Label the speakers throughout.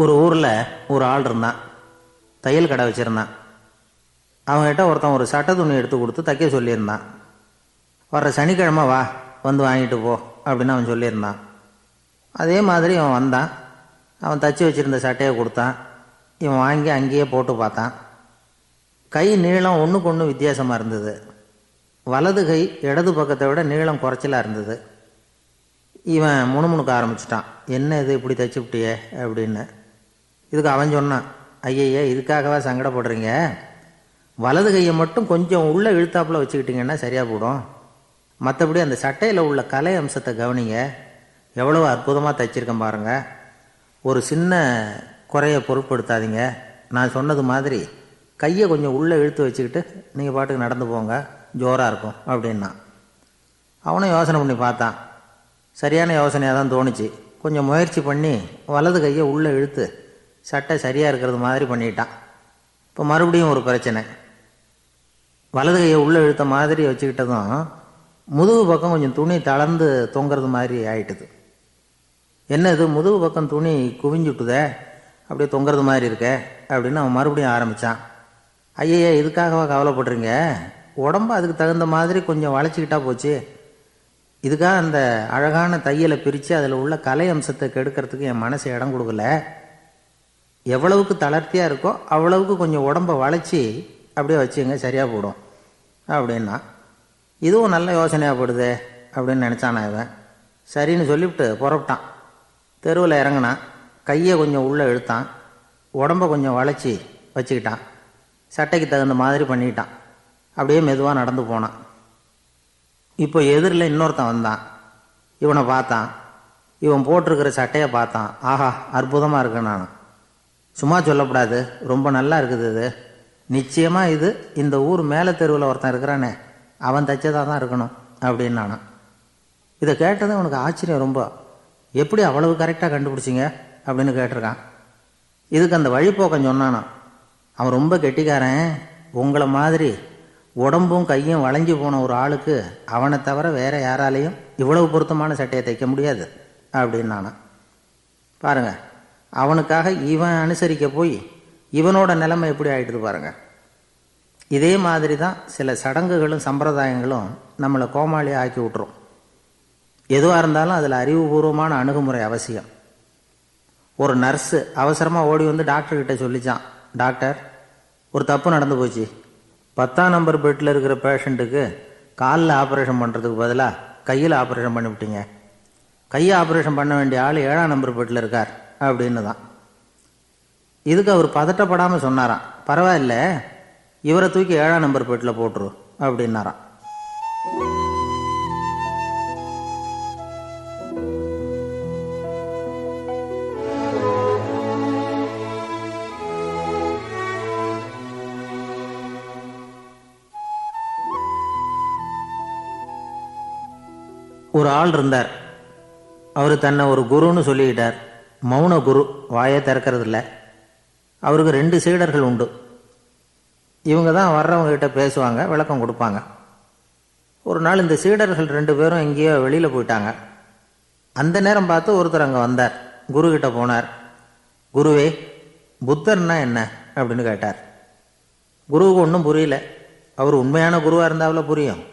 Speaker 1: ஒரு ஊரில் ஒரு ஆள் இருந்தான். தையல் கடை வச்சுருந்தான். அவங்ககிட்ட ஒருத்தன் ஒரு சட்டை துணி எடுத்து கொடுத்து தைக்க சொல்லியிருந்தான். வர்ற சனிக்கிழமை வா, வந்து வாங்கிட்டு போ அப்படின்னு அவன் சொல்லியிருந்தான். அதே மாதிரி அவன் வந்தான். அவன் தச்சு வச்சுருந்த சட்டையை கொடுத்தான். இவன் வாங்கி அங்கேயே போட்டு பார்த்தான். கை நீளம் ஒன்றுக்கு ஒன்று வித்தியாசமாக இருந்தது. வலது கை இடது பக்கத்தை விட நீளம் குறைச்சலாக இருந்தது. இவன் முணுமுணுக்க ஆரம்பிச்சிட்டான். என்ன இது இப்படி தச்சு விட்டியே அப்படின்னு. இதுக்கு அவன் சொன்னான், ஐயய்யா, இதுக்காகவா சங்கடப்படுறீங்க? வலது கையை மட்டும் கொஞ்சம் உள்ளே இழுத்தாப்புல வச்சுக்கிட்டிங்கன்னா சரியாக போடும். மற்றபடி அந்த சட்டையில் உள்ள கலை அம்சத்தை கவனிங்க. எவ்வளோ அற்புதமாக தைச்சிருக்கேன் பாருங்கள். ஒரு சின்ன குறையை பொருட்படுத்தாதீங்க. நான் சொன்னது மாதிரி கையை கொஞ்சம் உள்ளே இழுத்து வச்சுக்கிட்டு நீங்கள் பாட்டுக்கு நடந்து போங்க, ஜோராக இருக்கும் அப்படின்னா. அவனும் யோசனை பண்ணி பார்த்தான். சரியான யோசனையாக தான் தோணுச்சு. கொஞ்சம் முயற்சி பண்ணி வலது கையை உள்ளே இழுத்து சட்டை சரியாக இருக்கிறது மாதிரி பண்ணிட்டான். இப்போ மறுபடியும் ஒரு பிரச்சனை. வலது கையை உள்ளே இழுத்த மாதிரி வச்சுக்கிட்டதும் முதுகு பக்கம் கொஞ்சம் துணி தளர்ந்து தொங்குறது மாதிரி ஆயிட்டுது. என்ன இது, முதுகு பக்கம் துணி குவிஞ்சுட்டுதே, அப்படியே தொங்குறது மாதிரி இருக்க அப்படின்னு அவன் மறுபடியும் ஆரம்பித்தான். ஐயய்யா, இதுக்காகவா கவலைப்படுறீங்க? உடம்பு அதுக்கு தகுந்த மாதிரி கொஞ்சம் வளைச்சிக்கிட்டா போச்சு. இதுக்காக அந்த அழகான தையலை பிரித்து அதில் உள்ள கலை அம்சத்தை கெடுக்கிறதுக்கு என் மனசு இடம் கொடுக்கல. எவ்வளவுக்கு தளர்த்தியாக இருக்கோ அவ்வளவுக்கு கொஞ்சம் உடம்பை வளைச்சி அப்படியே வச்சுங்க, சரியாக போடும் அப்படின்னா. இதுவும் நல்ல யோசனையாக போடுதே அப்படின்னு நினச்சானா இவன். சரின்னு சொல்லிவிட்டு புறப்பட்டான். தெருவில் இறங்கினான். கையை கொஞ்சம் உள்ளே இழுத்தான். உடம்பை கொஞ்சம் வளைச்சி வச்சுக்கிட்டான். சட்டைக்கு தகுந்த மாதிரி பண்ணிட்டான். அப்படியே மெதுவாக நடந்து போனான். இப்போ எதிரில் இன்னொருத்தன் வந்தான். இவனை பார்த்தான். இவன் போட்டிருக்கிற சட்டையை பார்த்தான். ஆஹா, அற்புதமாக இருக்கு. நான் சும்மா சொல்லக்கூடாது, ரொம்ப நல்லா இருக்குது. இது நிச்சயமாக இது இந்த ஊர் மேலே தெருவில் ஒருத்தன் இருக்கிறானே, அவன் தைச்சதாக தான் இருக்கணும் அப்படின்னு நானான். இதை கேட்டதும் அவனுக்கு ஆச்சரியம் ரொம்ப. எப்படி அவ்வளவு கரெக்டாக கண்டுபிடிச்சிங்க அப்படின்னு கேட்டிருக்கான். இதுக்கு அந்த வழிப்போக்கம் சொன்னானா. அவன் ரொம்ப கெட்டிக்காரன். உங்களை மாதிரி உடம்பும் கையும் வளைஞ்சு போன ஒரு ஆளுக்கு அவனை தவிர வேற யாராலையும் இவ்வளவு பொருத்தமான சட்டையை தைக்க முடியாது அப்படின்னு நானான். பாருங்க, அவனுக்காக இவன் அனுசரிக்க போய் இவனோட நிலைமை எப்படி ஆயிடுது பாருங்க. இதே மாதிரி தான் சில சடங்குகளும் சம்பிரதாயங்களும் நம்மளை கோமாளியாக ஆக்கி விட்டுரும். எதுவாக இருந்தாலும் அதில் அறிவுபூர்வமான அணுகுமுறை அவசியம். ஒரு நர்ஸு அவசரமாக ஓடி வந்து டாக்டர்கிட்ட சொல்லிச்சான், டாக்டர், ஒரு தப்பு நடந்து போச்சு. 10ஆம் நம்பர் பெட்டில் இருக்கிற பேஷண்ட்டுக்கு காலில் ஆப்ரேஷன் பண்ணுறதுக்கு பதிலாக கையில் ஆப்ரேஷன் பண்ணிவிட்டீங்க. கையை ஆப்ரேஷன் பண்ண வேண்டிய ஆள் 7ஆம் நம்பர் பெட்டில் இருக்கார் அப்படின்னு தான். இதுக்கு அவர் பதட்டப்படாமல் சொன்னாராம், பரவாயில்ல, இவரை தூக்கி 7ஆம் நம்பர் பெட்டில் போட்டுரு அப்படின்னாராம். ஒரு ஆள் இருந்தார். அவர் தன்னை ஒரு குருன்னு சொல்லிக்கிட்டார். மௌன குரு, வாயை திறக்கிறதில்ல. அவருக்கு 2 சீடர்கள் உண்டு. இவங்க தான் வர்றவங்க கிட்ட பேசுவாங்க, விளக்கம் கொடுப்பாங்க. ஒரு நாள் இந்த சீடர்கள் 2 பேரும் எங்கேயோ வெளியில் போயிட்டாங்க. அந்த நேரம் பார்த்து ஒருத்தர் அங்கே வந்தார். குரு கிட்ட போனார். குருவே, புத்தர்னா என்ன அப்படின்னு கேட்டார். குருவுக்கு ஒன்றும் புரியல. அவர் உண்மையான குருவாக இருந்தாவில புரியும்.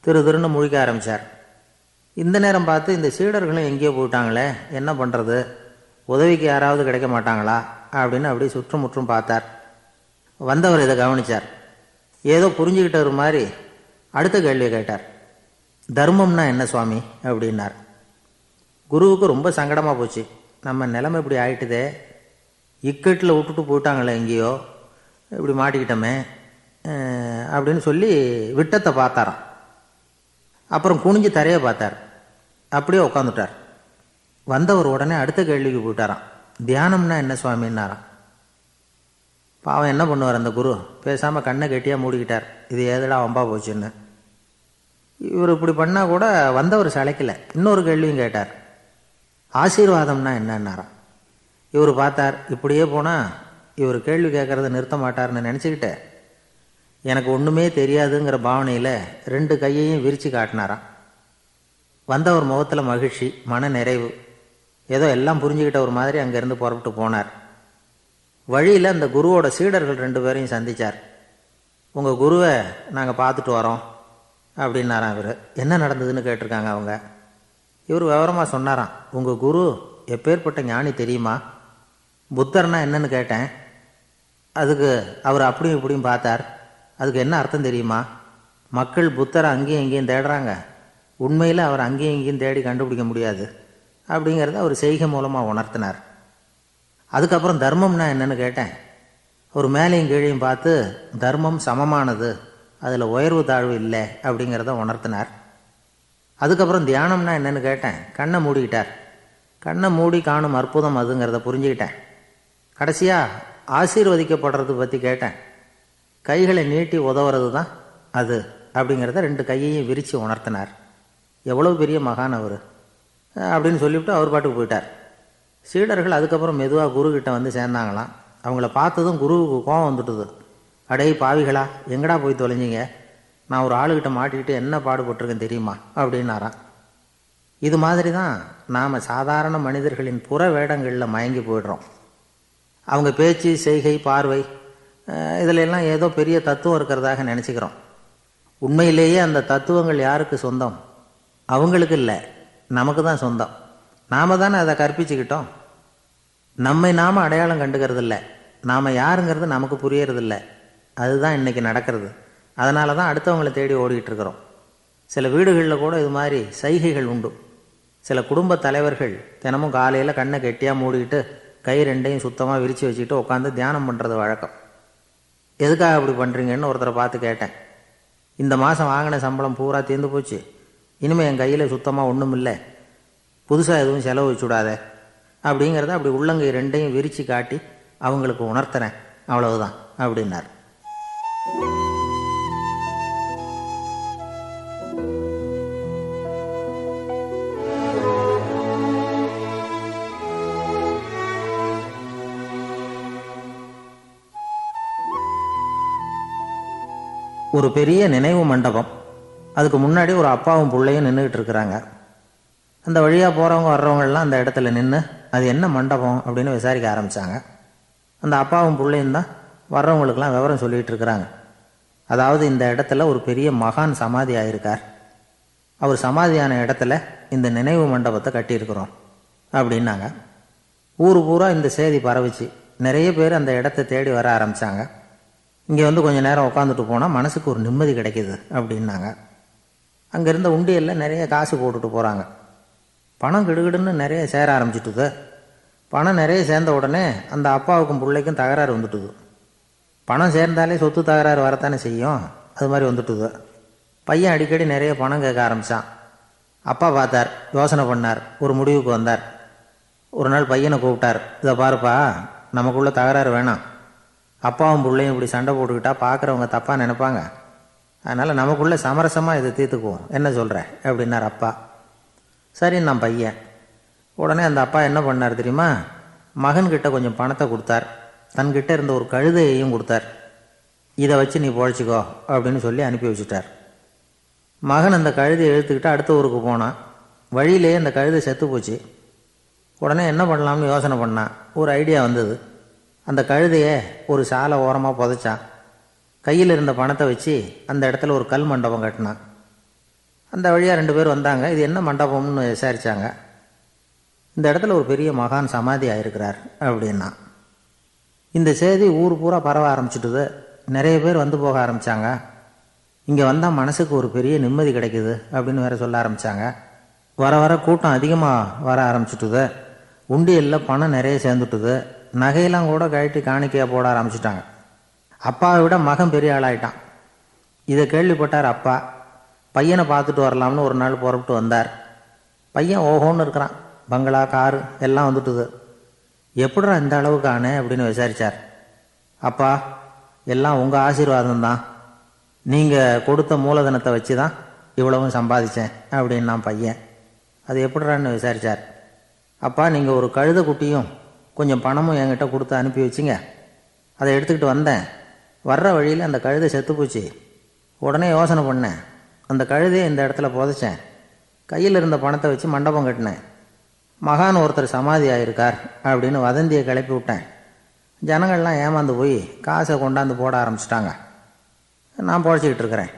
Speaker 1: திருன்னு முழிக்க ஆரம்பித்தார். இந்த நேரம் பார்த்து இந்த சீடர்களும் எங்கேயோ போயிட்டாங்களே, என்ன பண்ணுறது, உதவிக்கு யாராவது கிடைக்க மாட்டாங்களா அப்படின்னு அப்படியே சுற்றுமுற்றும் பார்த்தார். வந்தவர் இதை கவனித்தார். ஏதோ புரிஞ்சுக்கிட்டவர் மாதிரி அடுத்த கேள்வியை கேட்டார். தர்மம்னா என்ன சுவாமி அப்படின்னார். குருவுக்கு ரொம்ப சங்கடமாக போச்சு. நம்ம நிலைமை இப்படி ஆயிட்டுதே, இக்கட்டில் விட்டுட்டு போயிட்டாங்களே, எங்கேயோ இப்படி மாட்டிக்கிட்டோமே அப்படின்னு சொல்லி விட்டத்தை பார்த்தாராம். அப்புறம் குனிஞ்சு தரையை பார்த்தார். அப்படியே உட்காந்துட்டார். வந்தவர் உடனே அடுத்த கேள்விக்கு போயிட்டாராம். தியானம்னா என்ன சுவாமின்னாராம். பாவம் என்ன பண்ணுவார் அந்த குரு, பேசாமல் கண்ணை கெட்டியாக மூடிக்கிட்டார். இது ஏதடா வம்பா போச்சுன்னு. இவர் இப்படி பண்ணால் கூட வந்தவர் சளைக்கல. இன்னொரு கேள்வியும் கேட்டார். ஆசீர்வாதம்னா என்னன்னாராம். இவர் பார்த்தார். இப்படியே போனால் இவர் கேள்வி கேட்கறத நிறுத்த மாட்டார்னு நினச்சிக்கிட்டு எனக்கு ஒன்றுமே தெரியாதுங்கிற பாவனையில் 2 கையையும் விரித்து காட்டினாராம். வந்தவர் முகத்தில் மகிழ்ச்சி, மன நிறைவு. ஏதோ எல்லாம் புரிஞ்சுக்கிட்ட ஒரு மாதிரி அங்கேருந்து புறப்பட்டு போனார். வழியில் அந்த குருவோட சீடர்கள் 2 பேரையும் சந்தித்தார். உங்கள் குருவை நாங்கள் பார்த்துட்டு வரோம் அப்படின்னாராம். இவர் என்ன நடந்ததுன்னு கேட்டிருக்காங்க அவங்க. இவர் விவரமாக சொன்னாராம். உங்கள் குரு எப்பேற்பட்ட ஞானி தெரியுமா? புத்தர்னா என்னன்னு கேட்டேன். அதுக்கு அவர் அப்படியும் இப்படியும் பார்த்தார். அதுக்கு என்ன அர்த்தம் தெரியுமா? மக்கள் புத்தரை அங்கேயும் இங்கேயும் தேடுறாங்க, உண்மையில் அவர் அங்கேயும் இங்கேயும் தேடி கண்டுபிடிக்க முடியாது அப்படிங்கிறத அவர் செய்கை மூலமாக உணர்த்தினார். அதுக்கப்புறம் தர்மம்னா என்னன்னு கேட்டேன். ஒரு மேலையும் கீழையும் பார்த்து தர்மம் சமமானது, அதில் உயர்வு தாழ்வு இல்லை அப்படிங்கிறத உணர்த்தினார். அதுக்கப்புறம் தியானம்னா என்னன்னு கேட்டேன். கண்ணை மூடிக்கிட்டார். கண்ணை மூடி காணும் அற்புதம் அதுங்கிறத புரிஞ்சுக்கிட்டேன். கடைசியாக ஆசீர்வதிக்கப்படுறது பற்றி கேட்டேன். கைகளை நீட்டி உதவுறது தான் அது அப்படிங்கிறத 2 கையையும் விரித்து உணர்த்தினார். எவ்வளோ பெரிய மகான் அவர் அப்படின்னு சொல்லிவிட்டு அவர் பாட்டுக்கு போயிட்டார். சீடர்கள் அதுக்கப்புறம் மெதுவாக குருக்கிட்ட வந்து சேர்ந்தாங்களாம். அவங்கள பார்த்ததும் குருவுக்கு கோபம் வந்துட்டுது. அடே பாவிகளா, எங்கடா போய் தொலைஞ்சிங்க? நான் ஒரு ஆளுகிட்ட மாட்டிக்கிட்டு என்ன பாடுபட்டிருக்கேன் தெரியுமா அப்படின்னாராம். இது மாதிரி தான் நாம் சாதாரண மனிதர்களின் புற வேடங்களில் மயங்கி போயிடுறோம். அவங்க பேச்சு, செய்கை, பார்வை இதிலெல்லாம் ஏதோ பெரிய தத்துவம் இருக்கிறதாக நினச்சிக்கிறோம். உண்மையிலேயே அந்த தத்துவங்கள் யாருக்கு சொந்தம்? அவங்களுக்கு இல்லை, நமக்கு தான் சொந்தம். நாம் தானே அதை கற்பிச்சுக்கிட்டோம். நம்மை நாம் அடையாளம் கண்டுக்கிறதில்ல, நாம் யாருங்கிறது நமக்கு புரியறதில்ல. அதுதான் இன்றைக்கி நடக்கிறது. அதனால தான் அடுத்தவங்களை தேடி ஓடிக்கிட்டு இருக்கிறோம். சில வீடுகளில் கூட இது மாதிரி சைகைகள் உண்டு. சில குடும்ப தலைவர்கள் தினமும் காலையில் கண்ணை கெட்டியாக மூடிக்கிட்டு கை 2ஐயும் சுத்தமாக விரித்து வச்சுக்கிட்டு உட்காந்து தியானம் பண்ணுறது வழக்கம். எதுக்காக அப்படி பண்ணுறீங்கன்னு ஒருத்தரை பார்த்து கேட்டேன். இந்த மாதம் வாங்கின சம்பளம் பூரா தீர்ந்து போச்சு, இனிமேல் என் கையில் சுத்தமாக ஒன்றும் இல்லை, புதுசாக எதுவும் செலவு வச்சுடாத அப்படிங்கிறத அப்படி உள்ளங்கை 2ஐயும் விரித்து காட்டி அவங்களுக்கு உணர்த்துறேன், அவ்வளவுதான் அப்படின்னார். ஒரு பெரிய நினைவு மண்டபம். அதுக்கு முன்னாடி ஒரு அப்பாவும் பிள்ளையும் நின்றுக்கிட்டு இருக்கிறாங்க. அந்த வழியாக போகிறவங்க வர்றவங்கெல்லாம் அந்த இடத்துல நின்று அது என்ன மண்டபம் அப்படின்னு விசாரிக்க ஆரம்பித்தாங்க. அந்த அப்பாவும் பிள்ளையும் தான் வர்றவங்களுக்கெல்லாம் விவரம் சொல்லிகிட்டு இருக்கிறாங்க. அதாவது இந்த இடத்துல ஒரு பெரிய மகான் சமாதி ஆகியிருக்கார், அவர் சமாதியான இடத்துல இந்த நினைவு மண்டபத்தை கட்டியிருக்கிறோம் அப்படின்னாங்க. ஊர் பூரா இந்த செய்தி பரவிச்சு. நிறைய பேர் அந்த இடத்த தேடி வர ஆரம்பித்தாங்க. இங்கே வந்து கொஞ்சம் நேரம் உட்காந்துட்டு போனால் மனசுக்கு ஒரு நிம்மதி கிடைக்கிது அப்படின்னாங்க. அங்கே இருந்த உண்டியலில் நிறைய காசு போட்டுட்டு போகிறாங்க. பணம் கிடுகிடுன்னு நிறைய சேர ஆரம்பிச்சுட்டுது. பணம் நிறைய சேர்ந்த உடனே அந்த அப்பாவுக்கும் பிள்ளைக்கும் தகராறு வந்துட்டுது. பணம் சேர்ந்தாலே சொத்து தகராறு வரத்தானே செய்யும், அது மாதிரி வந்துட்டுது. பையன் அடிக்கடி நிறைய பணம் கேட்க ஆரம்பித்தான். அப்பா பார்த்தார், யோசனை பண்ணார், ஒரு முடிவுக்கு வந்தார். ஒரு நாள் பையனை கூப்பிட்டார். இதை பாருப்பா, நமக்குள்ள தகராறு வேணாம், அப்பாவும் பிள்ளையும் இப்படி சண்டை போட்டுக்கிட்டா பார்க்குறவங்க தப்பாக நினைப்பாங்க, அதனால் நமக்குள்ளே சமரசமாக இதை தீர்த்துக்குவோம், என்ன சொல்கிற அப்படின்னார் அப்பா. சரின்னு நான் பையன். உடனே அந்த அப்பா என்ன பண்ணார் தெரியுமா? மகன்கிட்ட கொஞ்சம் பணத்தை கொடுத்தார். தன்கிட்ட இருந்த ஒரு கழுதையையும் கொடுத்தார். இதை வச்சு நீ பொழைச்சிக்கோ அப்படின்னு சொல்லி அனுப்பி வச்சுட்டார். மகன் அந்த கழுதையை இழுத்துக்கிட்டு அடுத்த ஊருக்கு போனான். வழியிலேயே அந்த கழுதை செத்து போச்சு. உடனே என்ன பண்ணலாம்னு யோசனை பண்ணான். ஒரு ஐடியா வந்தது. அந்த கழுதையை ஒரு சாலை ஓரமாக புதைச்சான். கையில் இருந்த பணத்தை வச்சு அந்த இடத்துல ஒரு கல் மண்டபம் கட்டினான். அந்த வழியாக 2 பேர் வந்தாங்க. இது என்ன மண்டபம்னு விசாரித்தாங்க. இந்த இடத்துல ஒரு பெரிய மகான் சமாதி ஆகிருக்கிறார் அப்படின்னா. இந்த செய்தி ஊர் பூரா பரவ ஆரம்பிச்சுட்டுது. நிறைய பேர் வந்து போக ஆரம்பித்தாங்க. இங்கே வந்தால் மனசுக்கு ஒரு பெரிய நிம்மதி கிடைக்குது அப்படின்னு வேற சொல்ல ஆரம்பித்தாங்க. வர வர கூட்டம் அதிகமாக வர ஆரம்பிச்சுட்டுது. உண்டியலில் பணம் நிறைய சேர்ந்துட்டுது. நகையெல்லாம் கூட கழட்டி காணிக்கையாக போட ஆரம்பிச்சிட்டாங்க. அப்பாவை விட மகன் பெரிய ஆளாயிட்டான். இதை கேள்விப்பட்டார் அப்பா. பையனை பார்த்துட்டு வரலாம்னு ஒரு நாள் புறப்பட்டு வந்தார். பையன் ஓஹோன்னு இருக்கிறான். பங்களா, காரு எல்லாம் வந்துட்டுது. எப்படிடா இந்த அளவுக்கு ஆனே அப்படின்னு விசாரித்தார். அப்பா, எல்லாம் உங்கள் ஆசீர்வாதம் தான், நீங்கள் கொடுத்த மூலதனத்தை வச்சு தான் இவ்வளவும் சம்பாதிச்சேன் அப்படின்னு நான் பையன். அது எப்படிறான்னு விசாரித்தார். அப்பா, நீங்கள் ஒரு கழுதை குட்டியும் கொஞ்சம் பணமும் என்கிட்ட கொடுத்து அனுப்பி வச்சிங்க, அதை எடுத்துக்கிட்டு வந்தேன். வர்ற வழியில் அந்த கழுதை செத்து போச்சு. உடனே யோசனை பண்ணேன், அந்த கழுதையை இந்த இடத்துல புதைச்சேன். கையில் இருந்த பணத்தை வச்சு மண்டபம் கட்டினேன். மகான் ஒருத்தர் சமாதி ஆயிருக்கார் அப்படின்னு வதந்தியை கிளப்பி விட்டேன். ஜனங்கள்லாம் ஏமாந்து போய் காசை கொண்டாந்து போட ஆரம்பிச்சிட்டாங்க. நான் பொழைச்சிக்கிட்டு இருக்கிறேன்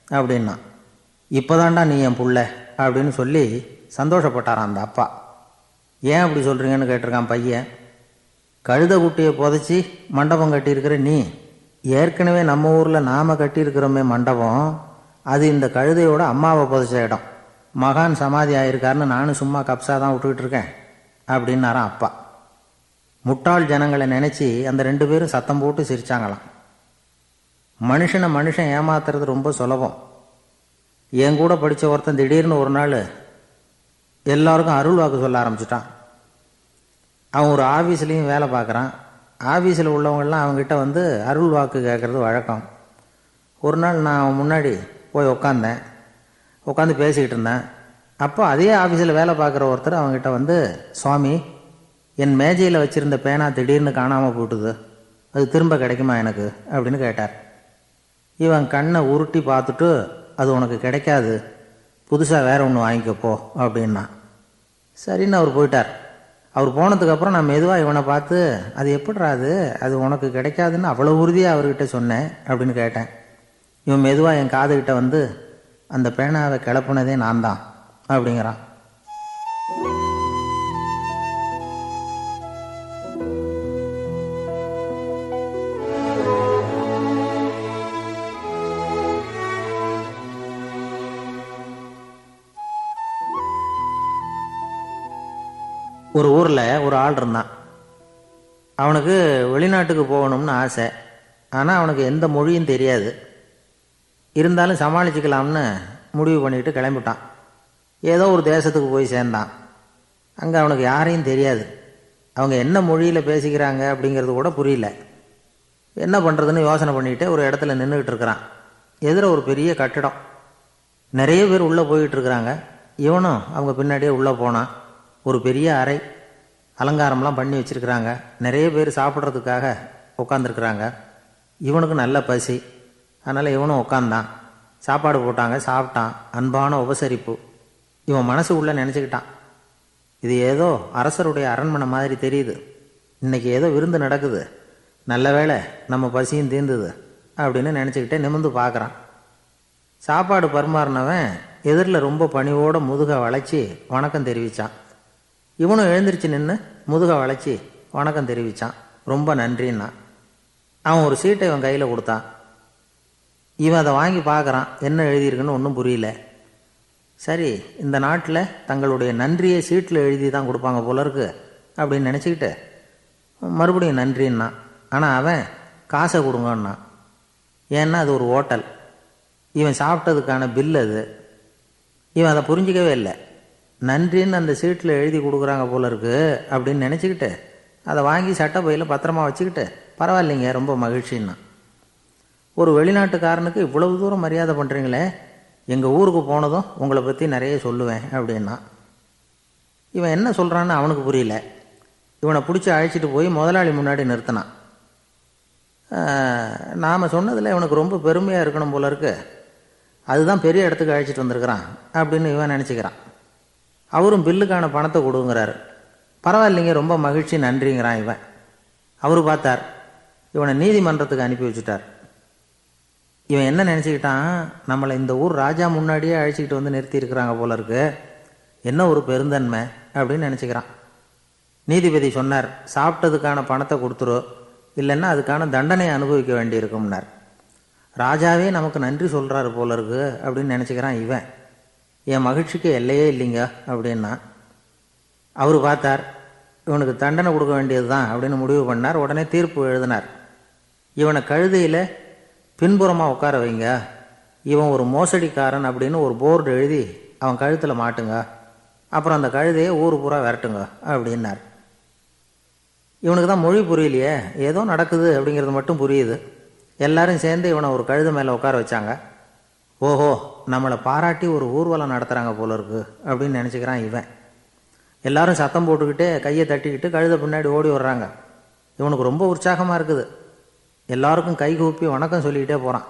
Speaker 1: அப்படின்னா. இப்போதான்டா நீ என் புள்ள அப்படின்னு சொல்லி சந்தோஷப்பட்டாரான் அந்த அப்பா. ஏன் அப்படி சொல்கிறீங்கன்னு கேட்டிருக்கான் பையன். கழுத குட்டியை புதைச்சி மண்டபம் கட்டியிருக்கிற நீ, ஏற்கனவே நம்ம ஊரில் நாம் கட்டியிருக்கிறோமே மண்டபம், அது இந்த கழுதையோட அம்மாவை புதைச்ச இடம். மகான் சமாதி ஆயிருக்காருன்னு நானும் சும்மா கப்ஸாக தான் விட்டுக்கிட்டு இருக்கேன் அப்படின்னாரான் அப்பா. முட்டாள் ஜனங்களை நினச்சி அந்த 2 பேரும் சத்தம் போட்டு சிரிச்சாங்களாம். மனுஷன் ஏமாத்துறது ரொம்ப சுலபம். என் கூட படித்த ஒருத்தன் திடீர்னு ஒரு நாள் எல்லாருக்கும் அருள் வாக்கு சொல்ல ஆரம்பிச்சிட்டான். அவன் ஒரு ஆஃபீஸ்லேயும் வேலை பார்க்குறான். ஆஃபீஸில் உள்ளவங்கள்லாம் அவங்ககிட்ட வந்து அருள் வாக்கு கேட்குறது வழக்கம். ஒரு நாள் நான் அவன் முன்னாடி போய் உட்காந்து பேசிக்கிட்டு இருந்தேன். அப்போ அதே ஆஃபீஸில் வேலை பார்க்குற ஒருத்தர் அவங்ககிட்ட வந்து, சுவாமி, என் மேஜையில் வச்சுருந்த பேனா திடீர்னு காணாமல் போட்டுது, அது திரும்ப கிடைக்குமா எனக்கு அப்படின்னு கேட்டார். இவன் கண்ணை உருட்டி பார்த்துட்டு, அது உனக்கு கிடைக்காது, புதுசாக வேற ஒன்று வாங்கிக்கப்போ அப்படின்னா. சரின்னு அவர் போயிட்டார். அவர் போனதுக்கப்புறம் நான் மெதுவாக இவனை பார்த்து, அது எப்படிறா அது உனக்கு கிடைக்காதுன்னு அவ்வளோ உறுதியாக அவர்கிட்ட சொன்னேன் அப்படின்னு கேட்டேன். இவன் மெதுவாக என் காதுகிட்ட வந்து, அந்த பேனாவை கிளப்புனதே நான் தான் அப்படிங்கிறான். ஒரு ஊரில் ஒரு ஆள் இருந்தான். அவனுக்கு வெளிநாட்டுக்கு போகணும்னு ஆசை. ஆனால் அவனுக்கு எந்த மொழியும் தெரியாது. இருந்தாலும் சமாளிச்சுக்கலாம்னு முடிவு பண்ணிட்டு கிளம்பிட்டான். ஏதோ ஒரு தேசத்துக்கு போய் சேர்ந்தான். அங்கே அவனுக்கு யாரையும் தெரியாது. அவங்க என்ன மொழியில் பேசிக்கிறாங்க அப்படிங்கிறது கூட புரியல. என்ன பண்ணுறதுன்னு யோசனை பண்ணிட்டு ஒரு இடத்துல நின்றுக்கிட்டு இருக்கிறான். எதிர ஒரு பெரிய கட்டிடம். நிறைய பேர் உள்ளே போயிட்டு இருக்கிறாங்க. இவனும் அவங்க பின்னாடியே உள்ளே போனான். ஒரு பெரிய அறை, அலங்காரம்லாம் பண்ணி வச்சுருக்கிறாங்க. நிறைய பேர் சாப்பிட்றதுக்காக உட்காந்துருக்குறாங்க. இவனுக்கு நல்ல பசி. அதனால் இவனும் உட்காந்தான். சாப்பாடு போட்டாங்க, சாப்பிட்டான். அன்பான உபசரிப்பு. இவன் மனசு உள்ள நினச்சிக்கிட்டான், இது ஏதோ அரசருடைய அரண்மனை மாதிரி தெரியுது, இன்றைக்கி ஏதோ விருந்து நடக்குது, நல்ல வேளை நம்ம பசியும் தீர்ந்துது அப்படின்னு நினச்சிக்கிட்டே நிமிர்ந்து பார்க்குறான். சாப்பாடு பரிமாறினவன் எதிரில் ரொம்ப பணிவோடு முதுகை வளைச்சி வணக்கம் தெரிவித்தான். இவனும் எழுந்திரிச்சு நின்று முதுகை வளைச்சி வணக்கம் தெரிவித்தான். ரொம்ப நன்றின்னா. அவன் ஒரு சீட்டை இவன் கையில் கொடுத்தான். இவன் அதை வாங்கி பார்க்குறான். என்ன எழுதியிருக்குன்னு ஒன்றும் புரியல. சரி, இந்த நாட்டில் தங்களுடைய நன்றியை சீட்டில் எழுதி தான் கொடுப்பாங்க போல இருக்கு அப்படின்னு நினச்சிக்கிட்டு மறுபடியும் நன்றின்னா. ஆனால் அவன் காசை கொடுங்கன்னான். ஏன்னா அது ஒரு ஹோட்டல், இவன் சாப்பிட்டதுக்கான பில் அது. இவன் அதை புரிஞ்சிக்கவே இல்லை. நன்றின்னு அந்த சீட்டில் எழுதி கொடுக்குறாங்க போல இருக்கு அப்படின்னு நினச்சிக்கிட்டு அதை வாங்கி சட்டை பையில் பத்திரமா வச்சுக்கிட்டு, பரவாயில்லைங்க, ரொம்ப மகிழ்ச்சின்னா. ஒரு வெளிநாட்டுக்காரனுக்கு இவ்வளவு தூரம் மரியாதை பண்ணுறீங்களே, எங்கள் ஊருக்கு போனதும் உங்களை பற்றி நிறைய சொல்லுவேன் அப்படின்னா. இவன் என்ன சொல்கிறான்னு அவனுக்கு புரியல. இவனை பிடிச்சி அழைச்சிட்டு போய் முதலாளி முன்னாடி நிறுத்தினான். நாம் சொன்னதில் இவனுக்கு ரொம்ப பெருமையாக இருக்கணும் போல இருக்கு, அதுதான் பெரிய இடத்துக்கு அழைச்சிட்டு வந்திருக்கிறான் அப்படின்னு இவன் நினச்சிக்கிறான். அவரும் பில்லுக்கான பணத்தை கொடுங்கிறாரு. பரவாயில்லைங்க, ரொம்ப மகிழ்ச்சி, நன்றிங்கிறான் இவன். அவரு பார்த்தார், இவனை நீதிமன்றத்துக்கு அனுப்பி வச்சுட்டார். இவன் என்ன நினச்சிக்கிட்டான், நம்மளை இந்த ஊர் ராஜா முன்னாடியே அழைச்சிக்கிட்டு வந்து நிறுத்தி இருக்கிறாங்க போல இருக்கு, என்ன ஒரு பெருந்தன்மை அப்படின்னு நினச்சிக்கிறான். நீதிபதி சொன்னார், சாப்பிட்டதுக்கான பணத்தை கொடுத்துரு, இல்லைன்னா அதுக்கான தண்டனை அனுபவிக்க வேண்டியிருக்கும்னார். ராஜாவே நமக்கு நன்றி சொல்கிறாரு போல இருக்கு அப்படின்னு நினச்சிக்கிறான் இவன். என் மகிழ்ச்சிக்கு எல்லையே இல்லைங்க அப்படின்னா. அவர் பார்த்தார், இவனுக்கு தண்டனை கொடுக்க வேண்டியது தான் அப்படின்னு முடிவு பண்ணார். உடனே தீர்ப்பு எழுதினார். இவனை கழுதையில் பின்புறமாக உட்கார வைங்க, இவன் ஒரு மோசடிக்காரன் அப்படின்னு ஒரு போர்டு எழுதி அவன் கழுத்தில் மாட்டுங்க, அப்புறம் அந்த கழுதையை ஊர் பூரா விரட்டுங்க அப்படின்னார். இவனுக்கு தான் மொழி புரியலையே, ஏதோ நடக்குது அப்படிங்கிறது மட்டும் புரியுது. எல்லாரும் சேர்ந்து இவனை ஒரு கழுதை மேலே உட்கார வச்சாங்க. ஓஹோ, நம்மளை பாராட்டி ஒரு ஊர்வலம் நடத்துகிறாங்க போல இருக்கு அப்படின்னு நினச்சிக்கிறான் இவன். எல்லாரும் சத்தம் போட்டுக்கிட்டே கையை தட்டிக்கிட்டு கழுதை பின்னாடி ஓடி வர்றாங்க. இவனுக்கு ரொம்ப உற்சாகமாக இருக்குது. எல்லாருக்கும் கை கூப்பி வணக்கம் சொல்லிக்கிட்டே போகிறான்.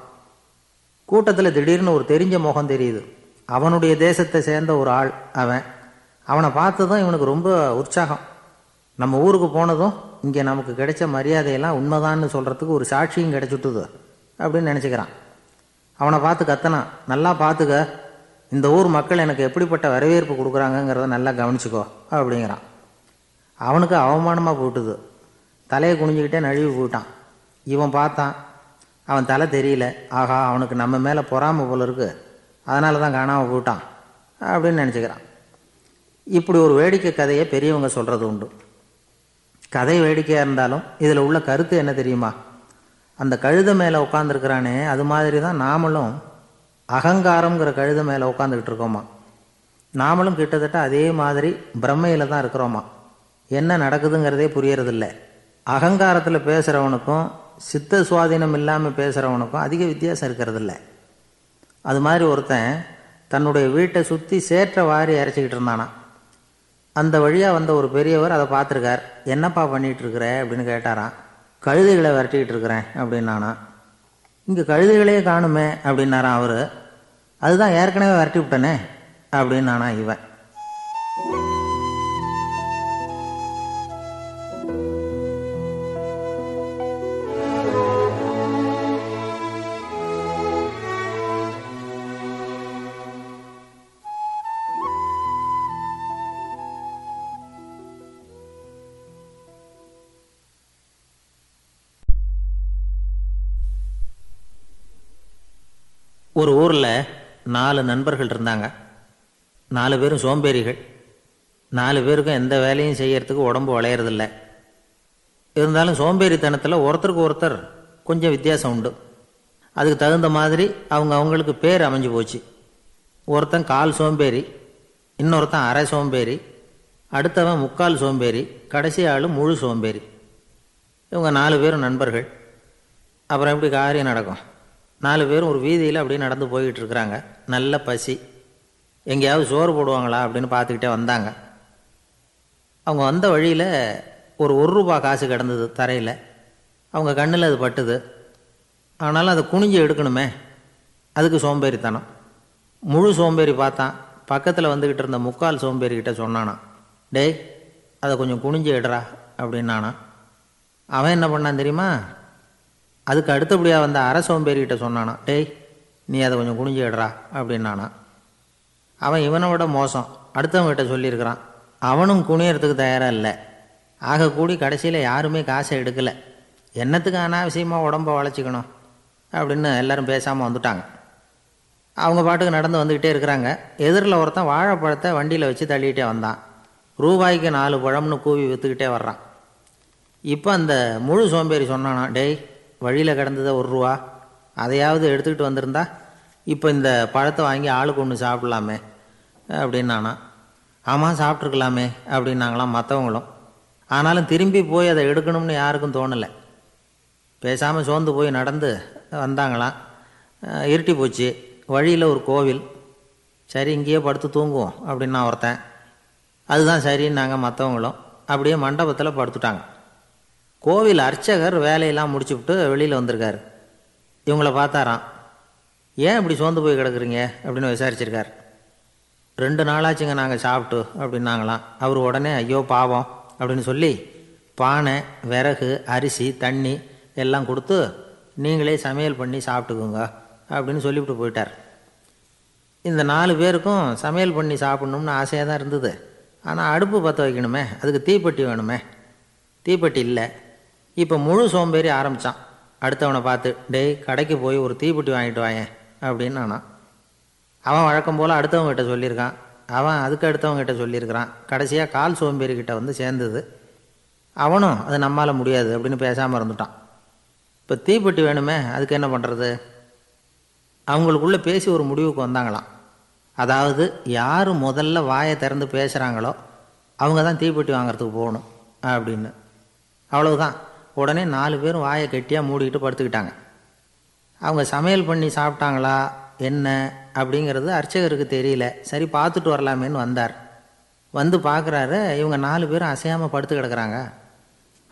Speaker 1: கூட்டத்தில் திடீர்னு ஒரு தெரிஞ்ச முகம் தெரியுது. அவனுடைய தேசத்தை சேர்ந்த ஒரு ஆள் அவன். அவனை பார்த்ததும் இவனுக்கு ரொம்ப உற்சாகம். நம்ம ஊருக்கு போனதும் இங்கே நமக்கு கிடைச்ச மரியாதையெல்லாம் உண்மைதான்னு சொல்கிறதுக்கு ஒரு சாட்சியும் கிடைச்சிட்டுது அப்படின்னு நினச்சிக்கிறான். அவனை பார்த்து கத்தனான், நல்லா பார்த்துக்க, இந்த ஊர் மக்கள் எனக்கு எப்படிப்பட்ட வரவேற்பு கொடுக்குறாங்கங்கிறத நல்லா கவனிச்சுக்கோ அப்படிங்கிறான். அவனுக்கு அவமானமாக போட்டுது. தலையை குனிஞ்சிக்கிட்டே நழுவி போயிட்டான். இவன் பார்த்தான், அவன் தலை தெரியல. ஆகா, அவனுக்கு நம்ம மேலே பொறாமை போல இருக்கு, அதனால தான் காணாமல் போயிட்டான் அப்படின்னு நினச்சிக்கிறான். இப்படி ஒரு வேடிக்கை கதையை பெரியவங்க சொல்கிறது உண்டு. கதை வேடிக்கையாக இருந்தாலும் இதில் உள்ள கருத்து என்ன தெரியுமா? அந்த கழுதை மேலே உட்காந்துருக்கிறானே, அது மாதிரி தான் நாமளும் அகங்காரங்கிற கழுதை மேலே உட்காந்துக்கிட்டு இருக்கோமா. நாமளும் கிட்டத்தட்ட அதே மாதிரி பிரம்மையில் தான் இருக்கிறோமா. என்ன நடக்குதுங்கிறதே புரியறதில்லை. அகங்காரத்தில் பேசுகிறவனுக்கும் சித்த சுவாதீனம் இல்லாமல் பேசுகிறவனுக்கும் அதிக வித்தியாசம் இருக்கிறதில்ல. அது மாதிரி ஒருத்தன் தன்னுடைய வீட்டை சுற்றி சேற்றை வாரி இறைச்சிக்கிட்டு இருந்தானா. அந்த வழியாக வந்த ஒரு பெரியவர் அதை பார்த்துருக்கார். என்னப்பா பண்ணிகிட்டு இருக்கிற அப்படின்னு கேட்டாரான். கழுதைகளை விரட்டிக்கிட்டு இருக்கிறேன் அப்படின்னானா. இங்கே கழுதைகளே காணுமே அப்படின்னாரான் அவர். அதுதான் ஏற்கனவே விரட்டி விட்டனே அப்படின்னானா இவன். ஒரு ஊரில் 4 நண்பர்கள் இருந்தாங்க. 4 பேரும் சோம்பேறிகள். 4 பேருக்கும் எந்த வேலையும் செய்யறதுக்கு உடம்பு வளையறதில்லை. இருந்தாலும் சோம்பேறித்தனத்தில் ஒருத்தருக்கு ஒருத்தர் கொஞ்சம் வித்தியாசம் உண்டு. அதுக்கு தகுந்த மாதிரி அவங்களுக்கு பேர் அமைஞ்சு போச்சு. ஒருத்தன் கால் சோம்பேறி, இன்னொருத்தன் அரை சோம்பேறி, அடுத்தவன் முக்கால் சோம்பேறி, கடைசி ஆள் முழு சோம்பேறி. இவங்க 4 பேரும் நண்பர்கள். அப்புறம் எப்படி காரியம் நடக்கும்? 4 பேரும் ஒரு வீதியில் அப்படியே நடந்து போய்கிட்டு இருக்கிறாங்க. நல்ல பசி. எங்கேயாவது சோறு போடுவாங்களா அப்படின்னு பார்த்துக்கிட்டே வந்தாங்க. அவங்க வந்த வழியில் ஒரு ரூபா காசு கிடந்தது தரையில். அவங்க கண்ணில் அது பட்டுது. ஆனாலும் அதை குனிஞ்சு எடுக்கணுமே, அதுக்கு சோம்பேறித்தனம். முழு சோம்பேறி பார்த்தான். பக்கத்தில் வந்துக்கிட்டு இருந்த முக்கால் சோம்பேறிக்கிட்ட சொன்னானா, டேய் அதை கொஞ்சம் குனிஞ்சு எடுறா அப்படின்னானா. அவன் என்ன பண்ணான் தெரியுமா? அதுக்கு அடுத்தபடியாக வந்த அரை சோம்பேறிக்கிட்ட சொன்னானா, டேய் நீ அதை கொஞ்சம் குனிஞ்சு எடுறா அப்படின்னானா. அவன் இவனை விட மோசம். அடுத்தவங்ககிட்ட சொல்லியிருக்கிறான். அவனும் குனியறதுக்கு தயாராக இல்லை. ஆக கூடி கடைசியில் யாருமே காசை எடுக்கலை. என்னத்துக்கு அனாவசியமாக உடம்பை வளைச்சிக்கணும் அப்படின்னு எல்லாரும் பேசாமல் வந்துட்டாங்க. அவங்க பாட்டுக்கு நடந்து வந்துக்கிட்டே இருக்கிறாங்க. எதிரில் ஒருத்தன் வாழைப்பழத்தை வண்டியில் வச்சு தள்ளிக்கிட்டே வந்தான். ரூபாய்க்கு 4 பழம்னு கூவி விற்றுக்கிட்டே வர்றான். இப்போ அந்த முழு சோம்பேறி சொன்னானா, டேய் வழியில் கிடந்ததை ரூபா, அதையாவது எடுத்துக்கிட்டு வந்திருந்தா இப்போ இந்த பழத்தை வாங்கி ஆளுக்கு ஒன்று சாப்பிட்லாமே அப்படின்னானா. ஆமாம் சாப்பிட்ருக்கலாமே அப்படின்னாங்களாம் மற்றவங்களும். ஆனாலும் திரும்பி போய் அதை எடுக்கணும்னு யாருக்கும் தோணலை. பேசாமல் சோர்ந்து போய் நடந்து வந்தாங்களாம். இருட்டி போச்சு. வழியில் ஒரு கோவில். சரி இங்கேயே படுத்து தூங்குவோம் அப்படின்னா ஒருத்தன். அதுதான் சரின்னாங்க மற்றவங்களும். அப்படியே மண்டபத்தில் படுத்துட்டாங்க. கோவில் அர்ச்சகர் வேலையெல்லாம் முடிச்சுவிட்டு வெளியில் வந்திருக்காரு. இவங்கள பார்த்தாராம். ஏன் இப்படி சோர்ந்து போய் கிடக்குறீங்க அப்படின்னு விசாரிச்சிருக்கார். 2 நாளாச்சுங்க நாங்கள் சாப்பிட்டு அப்படின்னாங்களாம். அவர் உடனே ஐயோ பாவம் அப்படின்னு சொல்லி பானை, விறகு, அரிசி, தண்ணி எல்லாம் கொடுத்து நீங்களே சமையல் பண்ணி சாப்பிட்டுக்குங்க அப்படின்னு சொல்லிவிட்டு போயிட்டார். இந்த 4 பேருக்கும் சமையல் பண்ணி சாப்பிட்ணும்னு ஆசையாக தான் இருந்தது. ஆனால் அடுப்பு பற்ற வைக்கணுமே, அதுக்கு தீப்பெட்டி வேணுமே. தீப்பெட்டி இல்லை. இப்போ முழு சோம்பேறி ஆரம்பித்தான். அடுத்தவனை பார்த்து, டேய் கடைக்கு போய் ஒரு தீப்பெட்டி வாங்கிட்டு வாயேன் அப்படின்னு நானான். அவன் வழக்கம் போல் அடுத்தவங்ககிட்ட சொல்லியிருக்கான். அவன் அதுக்கு அடுத்தவங்ககிட்ட சொல்லியிருக்கிறான். கடைசியாக கால் சோம்பேறிக்கிட்ட வந்து சேர்ந்தது. அவனும் அது நம்மால் முடியாது அப்படின்னு பேசாமல் இருந்துட்டான். இப்போ தீப்பெட்டி வேணுமே, அதுக்கு என்ன பண்ணுறது? அவங்களுக்குள்ளே பேசி ஒரு முடிவுக்கு வந்தாங்களாம். அதாவது யார் முதல்ல வாயை திறந்து பேசுகிறாங்களோ அவங்க தான் தீப்பெட்டி வாங்கிறதுக்கு போகணும் அப்படின்னு. அவ்வளவுதான். உடனே 4 பேரும் வாயை கெட்டியாக மூடிக்கிட்டு படுத்துக்கிட்டாங்க. அவங்க சமையல் பண்ணி சாப்பிட்டாங்களா என்ன அப்படிங்கிறது அர்ச்சகருக்கு தெரியல. சரி பார்த்துட்டு வரலாமேன்னு வந்தார். வந்து பார்க்குறாரு, இவங்க 4 பேரும் அசையாமல் படுத்து கிடக்குறாங்க.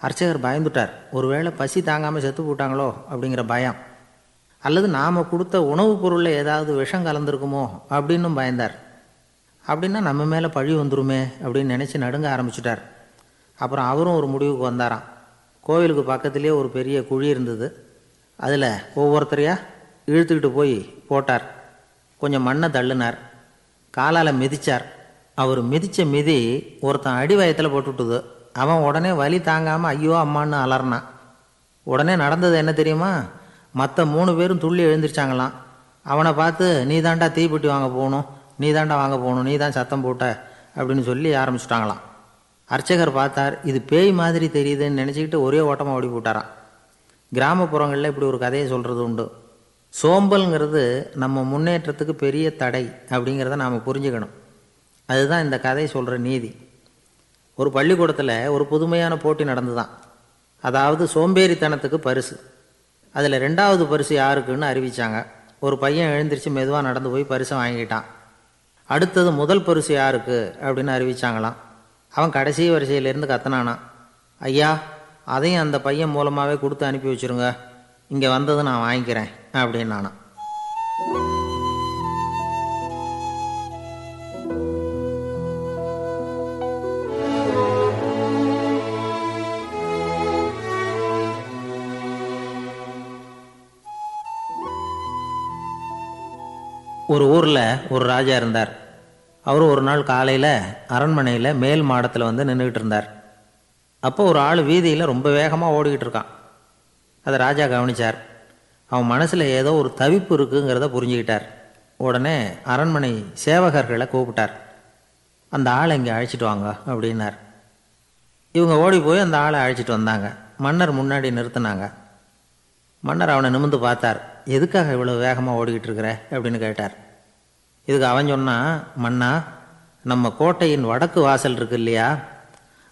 Speaker 1: அர்ச்சகர் பயந்துட்டார். ஒருவேளை பசி தாங்காமல் செத்து போட்டாங்களோ அப்படிங்கிற பயம், அல்லது நாம் கொடுத்த உணவுப் பொருளில் ஏதாவது விஷம் கலந்துருக்குமோ அப்படின்னும் பயந்தார். அப்படின்னா நம்ம மேலே பழி வந்துருமே அப்படின்னு நினச்சி நடுங்க ஆரம்பிச்சிட்டார். அப்புறம் அவரும் ஒரு முடிவுக்கு வந்தாராம். கோவிலுக்கு பக்கத்துலேயே ஒரு பெரிய குழி இருந்தது. அதில் ஒவ்வொருத்தரையாக இழுத்துக்கிட்டு போய் போட்டார். கொஞ்சம் மண்ணை தள்ளினார், காலால் மிதித்தார். அவர் மிதித்த மிதி ஒருத்தன் அடி வயத்தில் போட்டுவிட்டுது. அவன் உடனே வலி தாங்காமல் ஐயோ அம்மான்னு அலறினான். உடனே நடந்தது என்ன தெரியுமா? மற்ற 3 பேரும் துள்ளி எழுந்திரிச்சாங்களாம். அவனை பார்த்து நீ தாண்டா தீப்பெட்டி வாங்க போகணும், நீ தாண்டா வாங்க போகணும், நீ தான் சத்தம் போட்ட அப்படின்னு சொல்லி ஆரம்பிச்சிட்டாங்களாம். அர்ச்சகர் பார்த்தார், இது பேய் மாதிரி தெரியுதுன்னு நினச்சிக்கிட்டு ஒரே ஓட்டமாக ஓடி போட்டாராம். கிராமப்புறங்களில் இப்படி ஒரு கதையை சொல்கிறது உண்டு. சோம்பல்ங்கிறது நம்ம முன்னேற்றத்துக்கு பெரிய தடை அப்படிங்கிறத நாம் புரிஞ்சுக்கணும். அதுதான் இந்த கதை சொல்கிற நீதி. ஒரு பள்ளிக்கூடத்தில் ஒரு புதுமையான போட்டி நடந்துதான். அதாவது சோம்பேறித்தனத்துக்கு பரிசு. அதில் 2வது பரிசு யாருக்குன்னு அறிவித்தாங்க. ஒரு பையன் எழுந்திரிச்சு மெதுவாக நடந்து போய் பரிசை வாங்கிட்டான். அடுத்தது முதல் பரிசு யாருக்கு அப்படின்னு அறிவித்தாங்களாம். அவன் கடைசி வரிசையிலேருந்து கத்தனானான், ஐயா அதையும் அந்த பையன் மூலமாகவே கொடுத்து அனுப்பி வச்சுருங்க, இங்கே வந்தது நான் வாங்கிக்கிறேன் அப்படின்னு நானான். ஒரு ஊரில் ஒரு ராஜா இருந்தார். அவர் ஒரு நாள் காலையில் அரண்மனையில் மேல் மாடத்தில் வந்து நின்றுக்கிட்டு இருந்தார். அப்போ ஒரு ஆள் வீதியில் ரொம்ப வேகமாக ஓடிக்கிட்டு இருக்கான். அதை ராஜா கவனித்தார். அவன் மனசில் ஏதோ ஒரு தவிப்பு இருக்குங்கிறத புரிஞ்சுக்கிட்டார். உடனே அரண்மனை சேவகர்களை கூப்பிட்டார். அந்த ஆளை இங்கே அழைச்சிட்டு வாங்க அப்படின்னார். இவங்க ஓடி போய் அந்த ஆளை அழைச்சிட்டு வந்தாங்க. மன்னர் முன்னாடி நிறுத்தினாங்க. மன்னர் அவனை நிமிர்ந்து பார்த்தார். எதுக்காக இவ்வளோ வேகமாக ஓடிக்கிட்டு இருக்கிற அப்படின்னு கேட்டார். இதுக்கு அவன் சொன்னான், மன்னா, நம்ம கோட்டையின் வடக்கு வாசல் இருக்கு இல்லையா,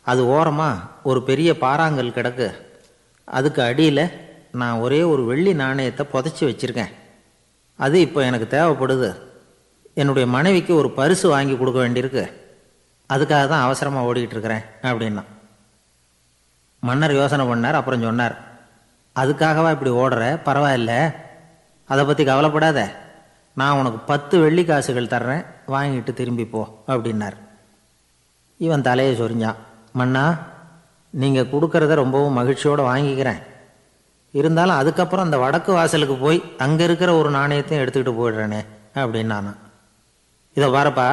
Speaker 1: அது ஓரமாக ஒரு பெரிய பாறாங்கல் கிடக்கு. அதுக்கு அடியில் நான் ஒரே ஒரு வெள்ளி நாணயத்தை புதைச்சி வச்சுருக்கேன். அது இப்போ எனக்கு தேவைப்படுது. என்னுடைய மனைவிக்கு ஒரு பரிசு வாங்கி கொடுக்க வேண்டியிருக்கு. அதுக்காக தான் அவசரமாக ஓடிக்கிட்டு இருக்கிறேன் அப்படின்னா. மன்னர் யோசனை பண்ணார். அப்புறம் சொன்னார், அதுக்காகவா இப்படி ஓடுற? பரவாயில்ல, அதை பற்றி கவலைப்படாத. நான் உனக்கு 10 வெள்ளி காசுகள் தர்றேன், வாங்கிட்டு திரும்பி போ அப்படின்னார். இவன் தலையை சொரிஞ்சான். மன்னா, நீங்கள் கொடுக்கறத ரொம்பவும் மகிழ்ச்சியோடு வாங்கிக்கிறேன். இருந்தாலும் அதுக்கப்புறம் அந்த வடக்கு வாசலுக்கு போய் அங்கே இருக்கிற ஒரு நாணயத்தையும் எடுத்துக்கிட்டு போயிடுறேனே அப்படின்னானா. இதை பாருப்பா,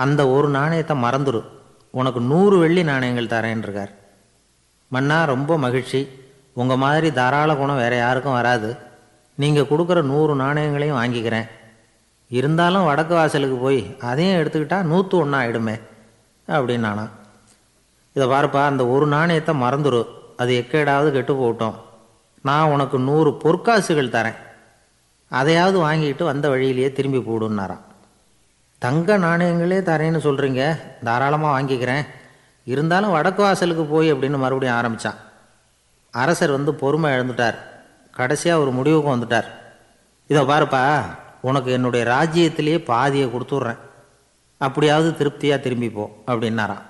Speaker 1: அந்த ஒரு நாணயத்தை மறந்துடு, உனக்கு 100 வெள்ளி நாணயங்கள் தரேன் இருக்கார். மன்னா, ரொம்ப மகிழ்ச்சி. உங்கள் மாதிரி தாராள குணம் வேறு யாருக்கும் வராது. நீங்கள் கொடுக்குற 100 நாணயங்களையும் வாங்கிக்கிறேன். இருந்தாலும் வடக்கு வாசலுக்கு போய் அதையும் எடுத்துக்கிட்டா 101 ஆகிடுமே அப்படின்னானா. இதை பாருப்பா, அந்த ஒரு நாணயத்தை மறந்துடு, அது எக்கேடாவது கெட்டு போட்டோம். நான் உனக்கு 100 பொற்காசுகள் தரேன், அதையாவது வாங்கிட்டு வந்த வழியிலேயே திரும்பி போடுன்னாரான். தங்க நாணயங்களே தரேன்னு சொல்கிறீங்க, தாராளமாக வாங்கிக்கிறேன். இருந்தாலும் வடக்கு வாசலுக்கு போய் அப்படின்னு மறுபடியும் ஆரம்பித்தான். அரசர் வந்து பொறுமை இழந்துட்டார். கடைசியாக ஒரு முடிவுக்கு வந்துட்டார். இதை பாருப்பா, உனக்கு என்னுடைய ராஜ்யத்திலேயே பாதியை கொடுத்துட்றேன், அப்படியாவது திருப்தியாக திரும்பிப்போ அப்படின்னாராம்.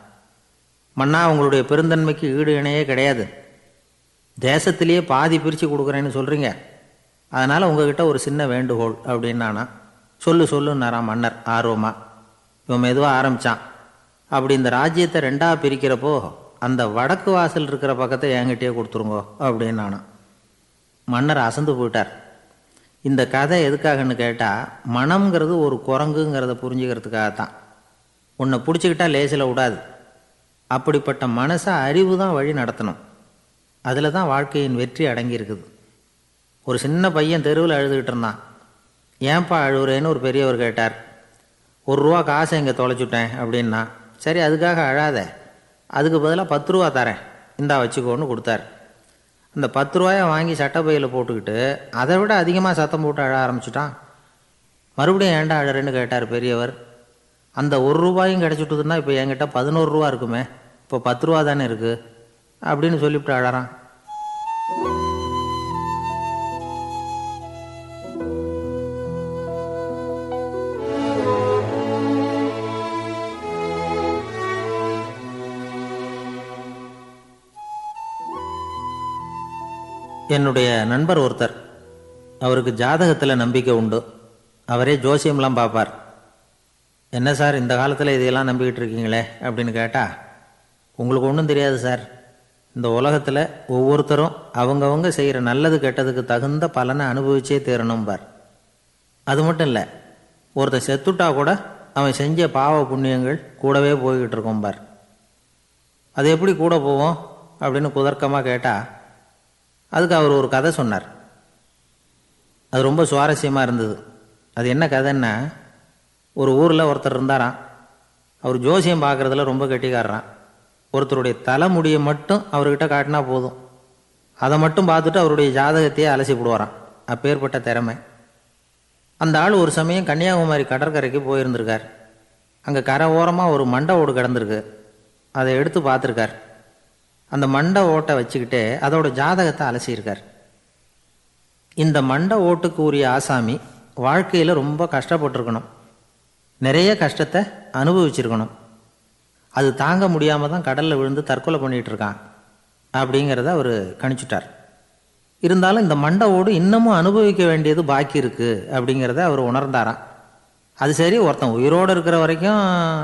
Speaker 1: மன்னா, உங்களுடைய பெருந்தன்மைக்கு ஈடு இணையே கிடையாது. தேசத்திலேயே பாதி பிரித்து கொடுக்குறேன்னு சொல்கிறீங்க, அதனால் உங்ககிட்ட ஒரு சின்ன வேண்டுகோள் அப்படின்னானா. சொல்லுன்னாராம் மன்னர் ஆர்வமாக. இவன் மெதுவாக ஆரம்பித்தான். அப்படி இந்த ராஜ்யத்தை 2ஆக பிரிக்கிறப்போ அந்த வடக்கு வாசல் இருக்கிற பக்கத்தை என்கிட்டயே கொடுத்துருங்கோ அப்படின்னானா. மன்னர் அசந்து போயிட்டார். இந்த கதை எதுக்காகன்னு கேட்டால், மனம்ங்கிறது ஒரு குரங்குங்கிறத புரிஞ்சுக்கிறதுக்காகத்தான். உன்னை பிடிச்சிக்கிட்டா லேசில் விடாது. அப்படிப்பட்ட மனசை அறிவு தான் வழி நடத்தணும். அதில் தான் வாழ்க்கையின் வெற்றி அடங்கியிருக்குது. ஒரு சின்ன பையன் தெருவில் அழுதுகிட்டு இருந்தான். ஏன்பா அழுகுறேன்னு ஒரு பெரியவர் கேட்டார். 1 ரூபா காசை இங்கே தொலைச்சுட்டேன் அப்படின்னா. சரி, அதுக்காக அழாத, அதுக்கு பதிலாக 10 ரூபா தரேன், இந்தா வச்சுக்கோன்னு கொடுத்தார். அந்த 10 ரூபாயை வாங்கி சட்டப்பையில் போட்டுக்கிட்டு அதை விட அதிகமாக சத்தம் போட்டு அழ ஆரம்பிச்சுட்டான். மறுபடியும் ஏன்டா அழறேன்னு கேட்டார் பெரியவர். அந்த 1 ரூபாயும் கிடச்சிட்டுதுன்னா இப்போ என்கிட்ட 11 ரூபா இருக்குமே, இப்போ 10 ரூபா தானே இருக்குது அப்படின்னு சொல்லிவிட்டு அழறான். என்னுடைய நண்பர் ஒருத்தர், அவருக்கு ஜாதகத்தில் நம்பிக்கை உண்டு. அவரே ஜோசியம்லாம் பார்ப்பார். என்ன சார் இந்த காலத்தில் இதையெல்லாம் நம்பிக்கிட்டு இருக்கீங்களே அப்படின்னு கேட்டால், உங்களுக்கு ஒன்றும் தெரியாது சார். இந்த உலகத்தில் ஒவ்வொருத்தரும் அவங்கவங்க செய்கிற நல்லது கெட்டதுக்கு தகுந்த பலனை அனுபவிச்சே தீரணும் பார். அது மட்டும் இல்லை, ஒருத்தன் செத்துட்டா கூட அவன் செஞ்ச பாவ புண்ணியங்கள் கூடவே போய்கிட்டு இருக்கோம் பார். அது எப்படி கூட போவோம் அப்படின்னு குதர்க்கமாக கேட்டால், அதுக்கு அவர் ஒரு கதை சொன்னார். அது ரொம்ப சுவாரஸ்யமாக இருந்தது. அது என்ன கதைன்னா, ஒரு ஊரில் ஒருத்தர் இருந்தாராம். அவர் ஜோசியம் பார்க்குறதுல ரொம்ப கெட்டிக்காரரான். ஒருத்தருடைய தலைமுடியை மட்டும் அவர்கிட்ட காட்டினா போதும், அதை மட்டும் பார்த்துட்டு அவருடைய ஜாதகத்தையே அலசி போடுவாராம். அப்பேற்பட்ட திறமை. அந்த ஆள் ஒரு சமயம் கன்னியாகுமரி கடற்கரைக்கு போயிருந்திருக்கார். அங்கே கரை ஓரமாக ஒரு மண்டை ஓடு கிடந்திருக்கு. அதை எடுத்து பார்த்துருக்கார். அந்த மண்டை ஓட்டை வச்சுக்கிட்டே அதோட ஜாதகத்தை அலசியிருக்கார். இந்த மண்டை ஓட்டுக்கு உரிய ஆசாமி வாழ்க்கையில் ரொம்ப கஷ்டப்பட்டிருக்கணும், நிறைய கஷ்டத்தை அனுபவிச்சிருக்கணும். அது தாங்க முடியாமல் தான் கடலில் விழுந்து தற்கொலை பண்ணிகிட்டு இருக்கான் அப்படிங்கிறத அவர் கணிச்சுட்டார். இருந்தாலும் இந்த மண்டை ஓடு இன்னமும் அனுபவிக்க வேண்டியது பாக்கி இருக்குது அப்படிங்கிறத அவர் உணர்ந்தாராம். அது சரி, ஒருத்தன் உயிரோடு இருக்கிற வரைக்கும்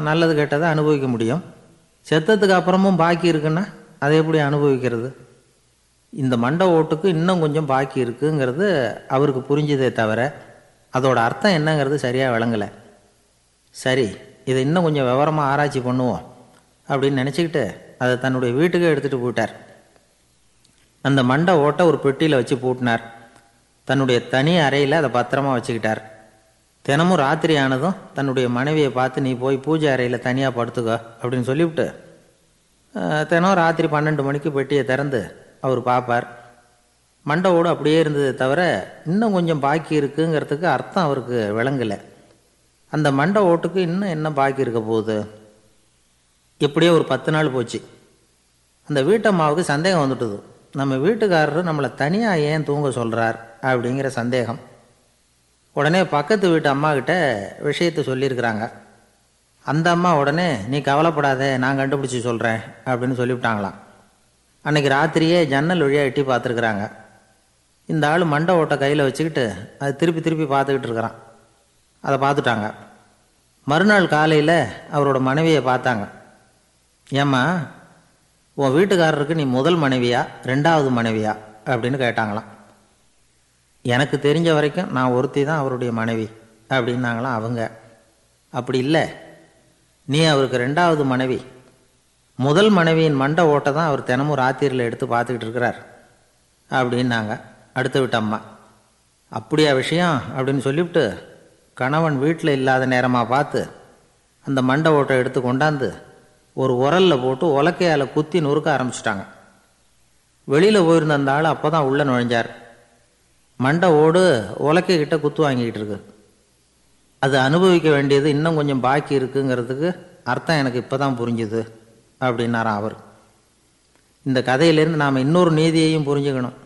Speaker 1: நல்லது கெட்டதை அனுபவிக்க முடியும், செத்ததுக்கு அப்புறமும் பாக்கி இருக்குன்னா அதை எப்படி அனுபவிக்கிறது? இந்த மண்டை ஓட்டுக்கு இன்னும் கொஞ்சம் பாக்கி இருக்குங்கிறது அவருக்கு புரிஞ்சதே தவிர அதோட அர்த்தம் என்னங்கிறது சரியாக விளங்கலை. சரி, இதை இன்னும் கொஞ்சம் விவரமாக ஆராய்ச்சி பண்ணுவோம் அப்படின்னு நினச்சிக்கிட்டு அதை தன்னுடைய வீட்டுக்கு எடுத்துகிட்டு போயிட்டார். அந்த மண்டை ஓட்டை ஒரு பெட்டியில் வச்சு பூட்டினார். தன்னுடைய தனி அறையில் அதை பத்திரமா வச்சுக்கிட்டார். தினமும் ராத்திரி ஆனதும் தன்னுடைய மனைவியை பார்த்து, நீ போய் பூஜை அறையில் தனியாக படுத்துக்கோ அப்படின்னு சொல்லிவிட்டு தினம் ராத்திரி 12 மணிக்கு பெட்டியை திறந்து அவர் பார்ப்பார். மண்டை ஓடு அப்படியே இருந்தது தவிர இன்னும் கொஞ்சம் பாக்கி இருக்குங்கிறதுக்கு அர்த்தம் அவருக்கு விளங்கலை. அந்த மண்டை ஓட்டுக்கு இன்னும் என்ன பாக்கி இருக்க போகுது? எப்படியோ ஒரு 10 நாள் போச்சு. அந்த வீட்டம்மாவுக்கு சந்தேகம் வந்துட்டுது. நம்ம வீட்டுக்காரரு நம்மளை தனியாக ஏன் தூங்க சொல்கிறார் அப்படிங்கிற சந்தேகம். உடனே பக்கத்து வீட்டு அம்மா கிட்ட விஷயத்தை சொல்லியிருக்கிறாங்க. அந்த அம்மா உடனே, நீ கவலைப்படாத, நான் கண்டுபிடிச்சி சொல்கிறேன் அப்படின்னு சொல்லிவிட்டாங்களாம். அன்றைக்கி ராத்திரியே ஜன்னல் வழியாக எட்டி பார்த்துருக்குறாங்க. இந்த ஆள் மண்டை ஓட்டை கையில் வச்சுக்கிட்டு அது திருப்பி திருப்பி பார்த்துக்கிட்டு இருக்கிறான். அதை பார்த்துட்டாங்க. மறுநாள் காலையில் அவரோட மனைவியை பார்த்தாங்க. ஏம்மா, உன் வீட்டுக்காரருக்கு நீ முதல் மனைவியா 2வது மனைவியா அப்படின்னு கேட்டாங்களாம். எனக்கு தெரிஞ்ச வரைக்கும் நான் ஒருத்தி தான் அவருடைய மனைவி அப்படின்னாங்களாம் அவங்க. அப்படி இல்லை, நீ அவருக்கு 2வது மனைவி. முதல் மனைவியின் மண்டை ஓட்டை தான் அவர் தினமும் ராத்திரியில் எடுத்து பார்த்துக்கிட்டு இருக்கிறார் அப்படின்னாங்க அடுத்த வீட்டு அம்மா. அப்படியா விஷயம் அப்படின்னு சொல்லிவிட்டு கணவன் வீட்டில் இல்லாத நேரமாக பார்த்து அந்த மண்டை ஓட்டை எடுத்து கொண்டாந்து ஒரு உரலில் போட்டு உலக்கையால் குத்தி நொறுக்க ஆரம்பிச்சிட்டாங்க. வெளியில் போயிருந்த அந்த ஆள் அப்போ தான் உள்ளே நுழைஞ்சார். மண்டை ஓடு உலக்கைக்கிட்ட குத்து வாங்கிக்கிட்டு இருக்கு. அது அனுபவிக்க வேண்டியது இன்னும் கொஞ்சம் பாக்கி இருக்குங்கிறதுக்கு அர்த்தம் எனக்கு இப்போ தான் புரிஞ்சுது அப்படின்னாராம் அவர். இந்த கதையிலேருந்து நாம் இன்னொரு நீதியையும் புரிஞ்சுக்கணும்.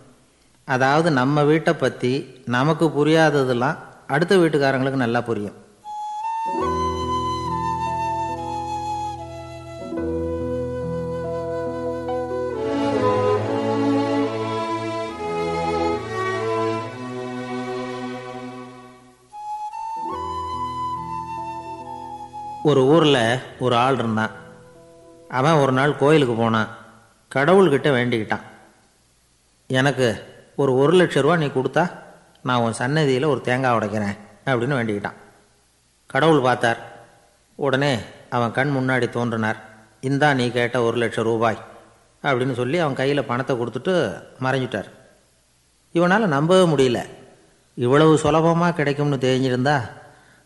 Speaker 1: அதாவது நம்ம வீட்டை பற்றி நமக்கு புரியாததெல்லாம் அடுத்த வீட்டுக்காரங்களுக்கு நல்லா புரியும். ஒரு ஊரில் ஒரு ஆள் இருந்தான். அவன் ஒரு நாள் கோயிலுக்கு போனான். கடவுள்கிட்ட வேண்டிக்கிட்டான், எனக்கு ஒரு 1,00,000 ரூபா நீ கொடுத்தா நான் உன் சன்னதியில் ஒரு தேங்காய் உடைக்கிறேன் அப்படின்னு வேண்டிக்கிட்டான். கடவுள் பார்த்தார். உடனே அவன் கண் முன்னாடி தோன்றினார். இந்தா நீ கேட்ட 1,00,000 ரூபாய் அப்படின்னு சொல்லி அவன் கையில் பணத்தை கொடுத்துட்டு மறைஞ்சிட்டார். இவனால் நம்பவே முடியல. இவ்வளவு சுலபமாக கிடைக்கும்னு தெரிஞ்சிருந்தா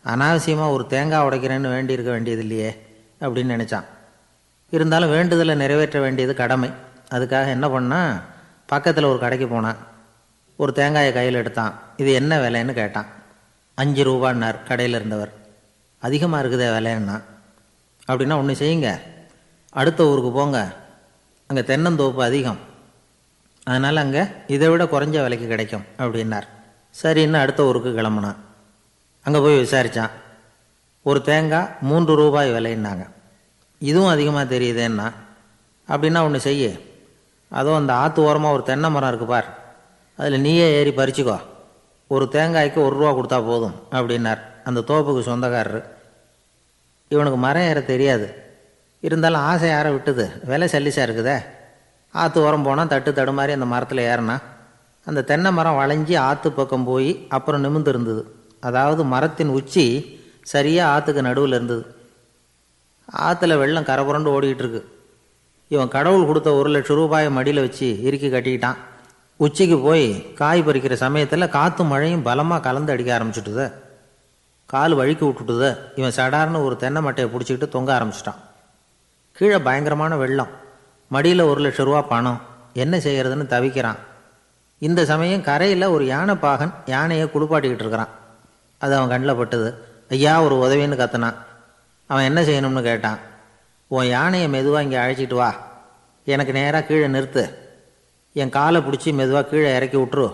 Speaker 1: அனாவசியமாக ஒரு தேங்காய் உடைக்கிறேன்னு வேண்டியிருக்க வேண்டியது இல்லையே அப்படின்னு நினச்சான். இருந்தாலும் வேண்டுதலை நிறைவேற்ற வேண்டியது கடமை. அதுக்காக என்ன பண்ணான், பக்கத்தில் ஒரு கடைக்கு போனான். ஒரு தேங்காயை கையில் எடுத்தான். இது என்ன விலைன்னு கேட்டான். 5 ரூபான்னார் கடையில் இருந்தவர். அதிகமாக இருக்குதே விலைன்னா. அப்படின்னா ஒன்று செய்யுங்க, அடுத்த ஊருக்கு போங்க, அங்கே தென்னந்தோப்பு அதிகம், அதனால் அங்கே இதை விட குறைஞ்ச விலைக்கு கிடைக்கும் அப்படின்னார். சரின்னு அடுத்த ஊருக்கு கிளம்புனான். அங்கே போய் விசாரித்தான். ஒரு தேங்காய் 3 ரூபாய் விலைன்னாங்க. இதுவும் அதிகமாக தெரியுதேன்னா. அப்படின்னா ஒன்று செய்ய, அதோ அந்த ஆற்று ஓரமாக ஒரு தென்னை மரம் இருக்கு பார், அதில் நீயே ஏறி பறிச்சுக்கோ, ஒரு தேங்காய்க்கு 1 ரூபா கொடுத்தா போதும் அப்படின்னார் அந்த தோப்புக்கு சொந்தக்காரரு. இவனுக்கு மரம் ஏற தெரியாது. இருந்தாலும் ஆசை யாரை விட்டுது, விலை சல்லிசாக இருக்குதே. ஆற்று உரம் போனால் தட்டு தடுமாறி அந்த மரத்தில் ஏறினா அந்த தென்னை மரம் வளைஞ்சி ஆற்று பக்கம் போய் அப்புறம் நிமிர்ந்து இருந்தது. அதாவது மரத்தின் உச்சி சரியாக ஆற்றுக்கு நடுவில் இருந்தது. ஆற்றுல வெள்ளம் கரை புரண்டு ஓடிக்கிட்டு இருக்கு. இவன் கடவுள் கொடுத்த 1,00,000 ரூபாயை மடியில் வச்சு இறுக்கி கட்டிக்கிட்டான். உச்சிக்கு போய் காய் பறிக்கிற சமயத்தில் காற்று மழையும் பலமாக கலந்து அடிக்க ஆரம்பிச்சுட்டுது. கால் வழுக்கி விட்டுட்டுது. இவன் சடார்னு ஒரு தென்னை மட்டையை பிடிச்சிக்கிட்டு தொங்க ஆரம்பிச்சிட்டான். கீழே பயங்கரமான வெள்ளம். மடியில் 1,00,000 ரூபா பணம். என்ன செய்கிறதுன்னு தவிக்கிறான். இந்த சமயம் கரையில் ஒரு யானைப்பாகன் யானையை குளிப்பாட்டிக்கிட்டு இருக்கிறான். அது அவன் கண்ணில் பட்டுது. ஐயா ஒரு உதவின்னு கத்துனான். அவன் என்ன செய்யணும்னு கேட்டான். உன் யானையை மெதுவாக இங்கே அழைச்சிட்டு வா, எனக்கு நேராக கீழே நிறுத்து, என் காலை பிடிச்சி மெதுவாக கீழே இறக்கி விட்டுரு,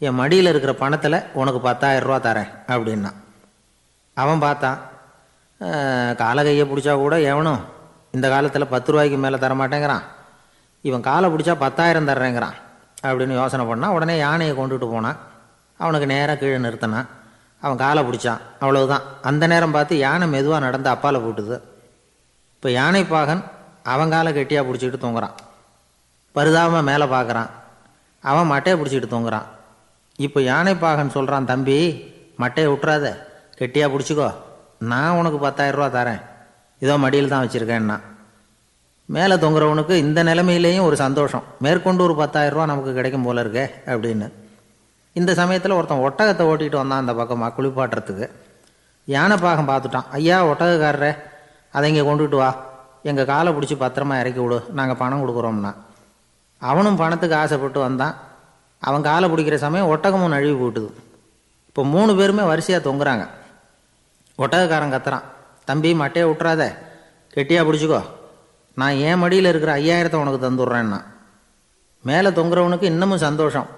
Speaker 1: என் மடியில் இருக்கிற பணத்தில் உனக்கு 10,000 ரூபா தரேன் அப்படின்னா. அவன் பார்த்தான். காலை கையை பிடிச்சா கூட எவனும் இந்த காலத்தில் 10 ரூபாய்க்கு மேலே தரமாட்டேங்கிறான். இவன் காலை பிடிச்சா 10,000 தர்றேங்கிறான் அப்படின்னு யோசனை பண்ணான். உடனே யானையை கொண்டுட்டு போனான். அவனுக்கு நேராக கீழே நிறுத்தினான். அவன் காலை பிடிச்சான். அவ்வளவுதான். அந்த நேரம் பார்த்து யானை மெதுவாக நடந்து அப்பால் போட்டுது. இப்போ யானைப்பாகன் அவன் காலை கெட்டியாக பிடிச்சிக்கிட்டு தொங்குறான். பரிதாபமாக மேலே பார்க்குறான். அவன் மட்டையை பிடிச்சிக்கிட்டு தொங்குறான். இப்போ யானைப்பாகன் சொல்கிறான், தம்பி மட்டையை விட்டுறாத, கெட்டியாக பிடிச்சிக்கோ, நான் உனக்கு 10,000 ரூபா தரேன், இதோ மடியில் தான் வச்சுருக்கேன்னா. மேலே தொங்குறவனுக்கு இந்த நிலைமையிலேயும் ஒரு சந்தோஷம், மேற்கொண்டு ஒரு 10,000 ரூபா நமக்கு கிடைக்கும் போல இருக்கே அப்படின்னு. இந்த சமயத்தில் ஒருத்தன் ஒட்டகத்தை ஓட்டிகிட்டு வந்தான் அந்த பக்கமாக குளிப்பாட்டுறதுக்கு. யானைப்பாகன் பார்த்துட்டான். ஐயா ஒட்டகக்காரரே, அதை இங்கே கொண்டுட்டு வா, எங்கள் காலை பிடிச்சி பத்திரமா இறக்கி விடு, நாங்கள் பணம் கொடுக்குறோம்னா. அவனும் பணத்துக்கு ஆசைப்பட்டு வந்தான். அவன் காலை பிடிக்கிற சமயம் ஒட்டகமும் நழுவி போட்டுது. இப்போ 3 பேருமே வரிசையாக தொங்குறாங்க. ஒட்டகக்காரன் கத்துறான், தம்பி மட்டையை விட்டுறாத, கெட்டியாக பிடிச்சிக்கோ, நான் என் மடியில் இருக்கிற 5,000 உனக்கு தந்துடுறேன்னா. மேலே தொங்குறவனுக்கு இன்னமும் சந்தோஷம்.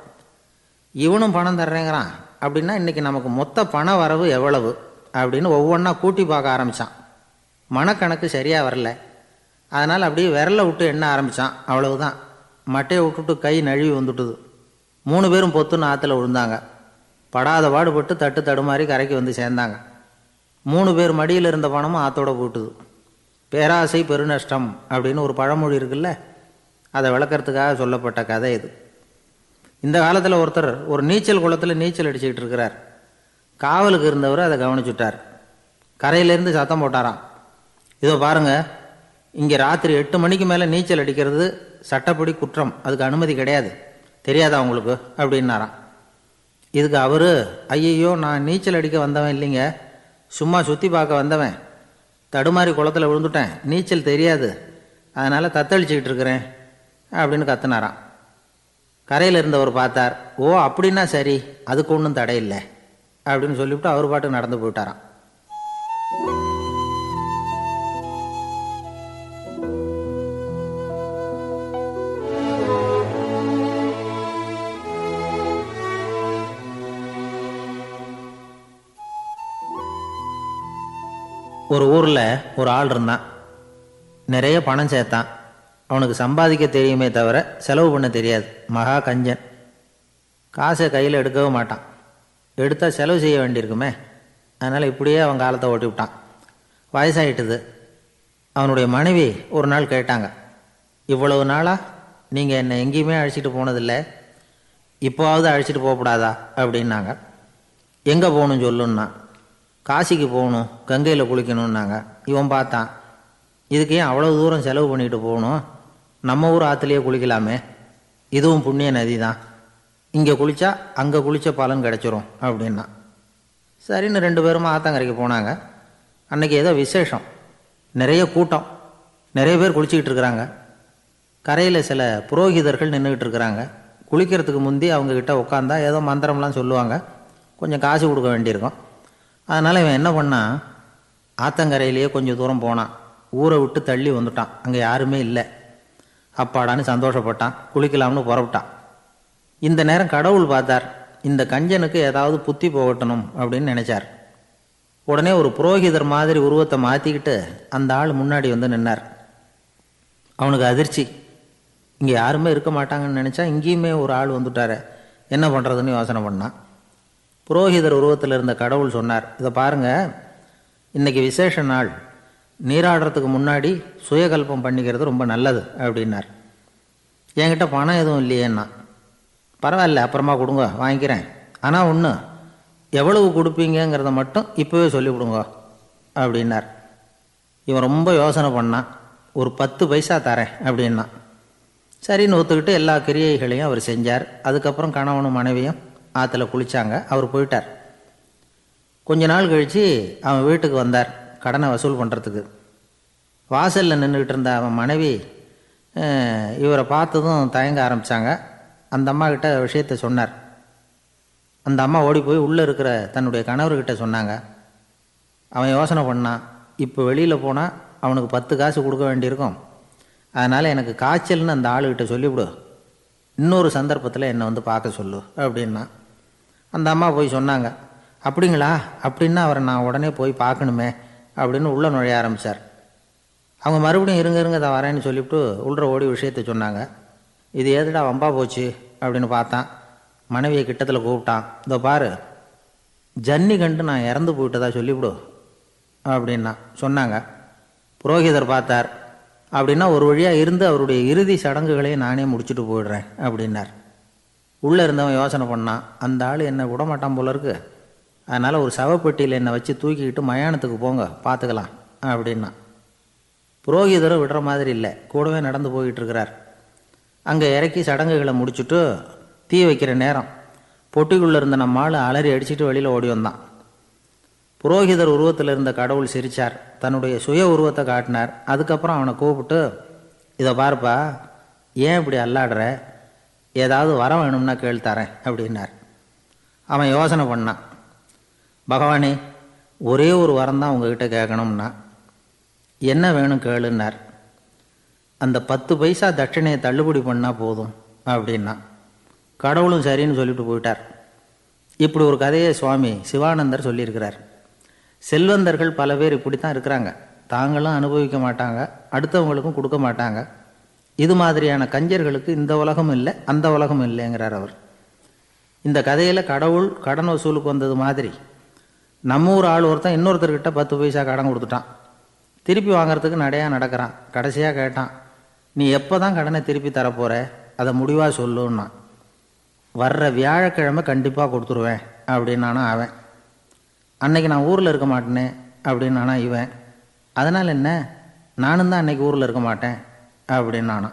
Speaker 1: இவனும் பணம் தர்றேங்கிறான் அப்படின்னா இன்றைக்கி நமக்கு மொத்த பண வரவு எவ்வளவு அப்படின்னு ஒவ்வொன்றா கூட்டி பார்க்க ஆரம்பித்தான். மனக்கணக்கு சரியாக வரல. அதனால் அப்படியே விரலை விட்டு எண்ண ஆரம்பித்தான். அவ்வளவுதான். மட்டையை விட்டுட்டு கை நழுவி வந்துட்டுது. 3 பேரும் பொத்துன்னு ஆற்றுல விழுந்தாங்க. படாத பாடுபட்டு தட்டு தடுமாறி கரைக்கு வந்து சேர்ந்தாங்க. 3 பேர் மடியில் இருந்த பணமும் ஆற்றோட போட்டுது. பேராசை பெருநஷ்டம் அப்படின்னு ஒரு பழமொழி இருக்குல்ல, அதை விளக்கறதுக்காக சொல்லப்பட்ட கதை இது. இந்த காலத்தில் ஒருத்தர் ஒரு நீச்சல் குளத்தில் நீச்சல் அடிச்சுக்கிட்டு இருக்கிறார். காவலுக்கு இருந்தவர் அதை கவனிச்சுட்டார். கரையிலேருந்து சத்தம் போட்டாராம், இதோ பாருங்க, இங்கே ராத்திரி 8 மணிக்கு மேலே நீச்சல் அடிக்கிறது சட்டப்படி குற்றம், அதுக்கு அனுமதி கிடையாது, தெரியாதா உங்களுக்கு அப்படின்னாராம். இதுக்கு அவர், ஐயையோ நான் நீச்சல் அடிக்க வந்தவன் இல்லைங்க, சும்மா சுற்றி பார்க்க வந்தவன், தடுமாறி குளத்தில் விழுந்துட்டேன், நீச்சல் தெரியாது, அதனால் தத்தளிச்சுக்கிட்டு இருக்கிறேன் அப்படின்னு கத்துனாராம். கரையில் இருந்தவர் பார்த்தார். ஓ அப்படின்னா சரி, அதுக்கு ஒன்றும் தடை இல்லை அப்படின்னு சொல்லிவிட்டு அவர் பாட்டுக்கு நடந்து போயிட்டாராம். ஒரு ஊரில் ஒரு ஆள் இருந்தான். நிறைய பணம் சேர்த்தான். அவனுக்கு சம்பாதிக்க தெரியுமே தவிர செலவு பண்ண தெரியாது. மகா கஞ்சன். காசை கையில் எடுக்கவே மாட்டான். எடுத்தால் செலவு செய்ய வேண்டியிருக்குமே, அதனால் இப்படியே அவன் காலத்தை ஓட்டி விட்டான். வயசாகிட்டுது. அவனுடைய மனைவி ஒரு நாள் கேட்டாங்க, இவ்வளவு நாளாக நீங்கள் என்னை எங்கேயுமே அழைச்சிட்டு போனதில்லை, இப்போவாவது அழைச்சிட்டு போகக்கூடாதா அப்படின்னாங்க. எங்கே போகணும்னு சொல்லுன்னா. காசிக்கு போகணும், கங்கையில் குளிக்கணுன்னாங்க. இவன் பார்த்தான், இதுக்கு ஏன் அவ்வளோ தூரம் செலவு பண்ணிட்டு போகணும், நம்ம ஊர் ஆற்றுலையே குளிக்கலாமே, இதுவும் புண்ணிய நதி தான், இங்கே குளித்தா அங்கே குளித்த பலன் கிடச்சிரும் அப்படின்னா. சரின்னு 2 பேரும் ஆத்தங்கரைக்கு போனாங்க. அன்றைக்கி ஏதோ விசேஷம், நிறைய கூட்டம், நிறைய பேர் குளிச்சுக்கிட்டு இருக்கிறாங்க. கரையில் சில புரோகிதர்கள் நின்றுக்கிட்டு இருக்கிறாங்க. குளிக்கிறதுக்கு முந்தி அவங்கக்கிட்ட உட்காந்தா ஏதோ மந்திரம்லாம் சொல்லுவாங்க, கொஞ்சம் காசு கொடுக்க வேண்டியிருக்கும். அதனால் இவன் என்ன பண்ணான், ஆத்தங்கரையிலேயே கொஞ்சம் தூரம் போனான். ஊரை விட்டு தள்ளி வந்துட்டான். அங்கே யாருமே இல்லை. அப்பாடான்னு சந்தோஷப்பட்டான். குளிக்கலாம்னு புறப்பட்டான். இந்த நேரம் கடவுள் பார்த்தார், இந்த கஞ்சனுக்கு ஏதாவது புத்தி போகட்டணும் அப்படின்னு நினைச்சார். உடனே ஒரு புரோகிதர் மாதிரி உருவத்தை மாற்றிக்கிட்டு அந்த ஆள் முன்னாடி வந்து நின்னார். அவனுக்கு அதிர்ச்சி. இங்கே யாருமே இருக்க மாட்டாங்கன்னு நினச்சா இங்கேயுமே ஒரு ஆள் வந்துட்டார், என்ன பண்ணுறதுன்னு யோசனை பண்ணான். புரோகிதர் உருவத்தில் இருந்த கடவுள் சொன்னார், இதை பாருங்கள், இன்றைக்கி விசேஷ நாள், நீராடுறதுக்கு முன்னாடி சுயகல்பம் பண்ணிக்கிறது ரொம்ப நல்லது அப்படின்னார். என்கிட்ட பணம் எதுவும் இல்லையேன்னா. பரவாயில்ல, அப்புறமா கொடுங்க, வாங்கிக்கிறேன். ஆனால் ஒன்று, எவ்வளவு கொடுப்பீங்கிறத மட்டும் இப்போவே சொல்லிவிடுங்க அப்படின்னார். இவன் ரொம்ப யோசனை பண்ணான். ஒரு 10 பைசா தரேன் அப்படின்னா. சரின்னு ஒத்துக்கிட்டு எல்லா கிரியைகளையும் அவர் செஞ்சார். அதுக்கப்புறம் கணவனும் மனைவியும் ஆற்றுல குளித்தாங்க. அவர் போயிட்டார். கொஞ்ச நாள் கழித்து அவன் வீட்டுக்கு வந்தார் கடனை வசூல் பண்ணுறதுக்கு. வாசலில் நின்றுக்கிட்டு இருந்த அவன் மனைவி இவரை பார்த்ததும் தயங்க ஆரம்பித்தாங்க. அந்த அம்மா கிட்ட விஷயத்த சொன்னார். அந்த அம்மா ஓடி போய் உள்ளே இருக்கிற தன்னுடைய கணவர்கிட்ட சொன்னாங்க. அவன் யோசனை பண்ணான், இப்போ வெளியில் போனால் அவனுக்கு 10 காசு கொடுக்க வேண்டியிருக்கும். அதனால் எனக்கு காய்ச்சல்னு அந்த ஆளுகிட்ட சொல்லிவிடு, இன்னொரு சந்தர்ப்பத்தில் என்னை வந்து பார்க்க சொல்லு அப்படின்னா. அந்த அம்மா போய் சொன்னாங்க. அப்படிங்களா, அப்படின்னா அவரை நான் உடனே போய் பார்க்கணுமே அப்படின்னு உள்ளே நுழைய ஆரம்பித்தார். அவங்க மறுபடியும் இருங்க தான் வரேன்னு சொல்லிவிட்டு உள்ள ஓடி விஷயத்த சொன்னாங்க. இது ஏதுடா வம்பா போச்சு அப்படின்னு பார்த்தான். மனைவியை கிட்டத்தில் கூப்பிட்டான். இதோ பாரு, ஜன்னி கண்டு நான் இறந்து போயிட்டதா சொல்லிவிடு அப்படின்னா சொன்னாங்க. புரோகிதர் பார்த்தார். அப்படின்னா ஒரு வழியாக இருந்து அவருடைய இறுதி சடங்குகளையும் நானே முடிச்சுட்டு போயிடுறேன் அப்படின்னார். உள்ளே இருந்தவன் யோசனை பண்ணான், அந்த ஆள் என்னை விடமாட்டான் போல இருக்கு. அதனால் ஒரு சவப்பெட்டியில் என்னை வச்சு தூக்கிக்கிட்டு மயானத்துக்கு போங்க, பார்த்துக்கலாம் அப்படின்னா. புரோகிதரும் விடுற மாதிரி இல்லை, கூடவே நடந்து போயிட்டு இருக்கிறார். அங்கே இறக்கி சடங்குகளை முடிச்சுட்டு தீ வைக்கிற நேரம் பொட்டிக்குள்ளே இருந்த நம்ம ஆள் அலறி அடிச்சுட்டு வெளியில் ஓடி வந்தான். புரோகிதர் உருவத்தில் இருந்த கடவுள் சிரித்தார். தன்னுடைய சுய உருவத்தை காட்டினார். அதுக்கப்புறம் அவனை கூப்பிட்டு, இதை பாருப்பா, ஏன் இப்படி அல்லாடுற, ஏதாவது வரம் வேணும்னா கேள்தரேன் அப்படின்னார். அவன் யோசனை பண்ணான். பகவானே, ஒரே ஒரு வரம் தான் உங்ககிட்ட கேட்கணும்னா. என்ன வேணும் கேளுன்னார். அந்த 10 பைசா தட்சணையை தள்ளுபடி பண்ணால் போதும் அப்படின்னா. கடவுளும் சரின்னு சொல்லிட்டு போயிட்டார். இப்படி ஒரு கதையை சுவாமி சிவானந்தர் சொல்லியிருக்கிறார். செல்வந்தர்கள் பல பேர் இப்படி தான் இருக்கிறாங்க. தாங்களும் அனுபவிக்க மாட்டாங்க, அடுத்தவங்களுக்கும் கொடுக்க மாட்டாங்க. இது மாதிரியான கஞ்சர்களுக்கு இந்த உலகம் இல்லை, அந்த உலகம் இல்லைங்கிறார் அவர். இந்த கதையில் கடவுள் கடன் வசூலுக்கு வந்தது மாதிரி நம்ம ஊர் ஆள் ஒருத்தன் இன்னொருத்தர்கிட்ட 10 பைசா கடன் கொடுத்துட்டான். திருப்பி வாங்கிறதுக்கு நடையாக நடக்கிறான். கடைசியாக கேட்டான், நீ எப்போ தான் கடனை திருப்பி தரப்போகிற, அதை முடிவாக சொல்லுன்னா. வர்ற வியாழக்கிழமை கண்டிப்பாக கொடுத்துருவேன் அப்படின்னானா அவன். அன்னைக்கு நான் ஊரில் இருக்க மாட்டேனே அப்படின்னானா இவன். அதனால் என்ன, நானும் தான் அன்னைக்கு ஊரில் இருக்க மாட்டேன் அப்படின்னானா.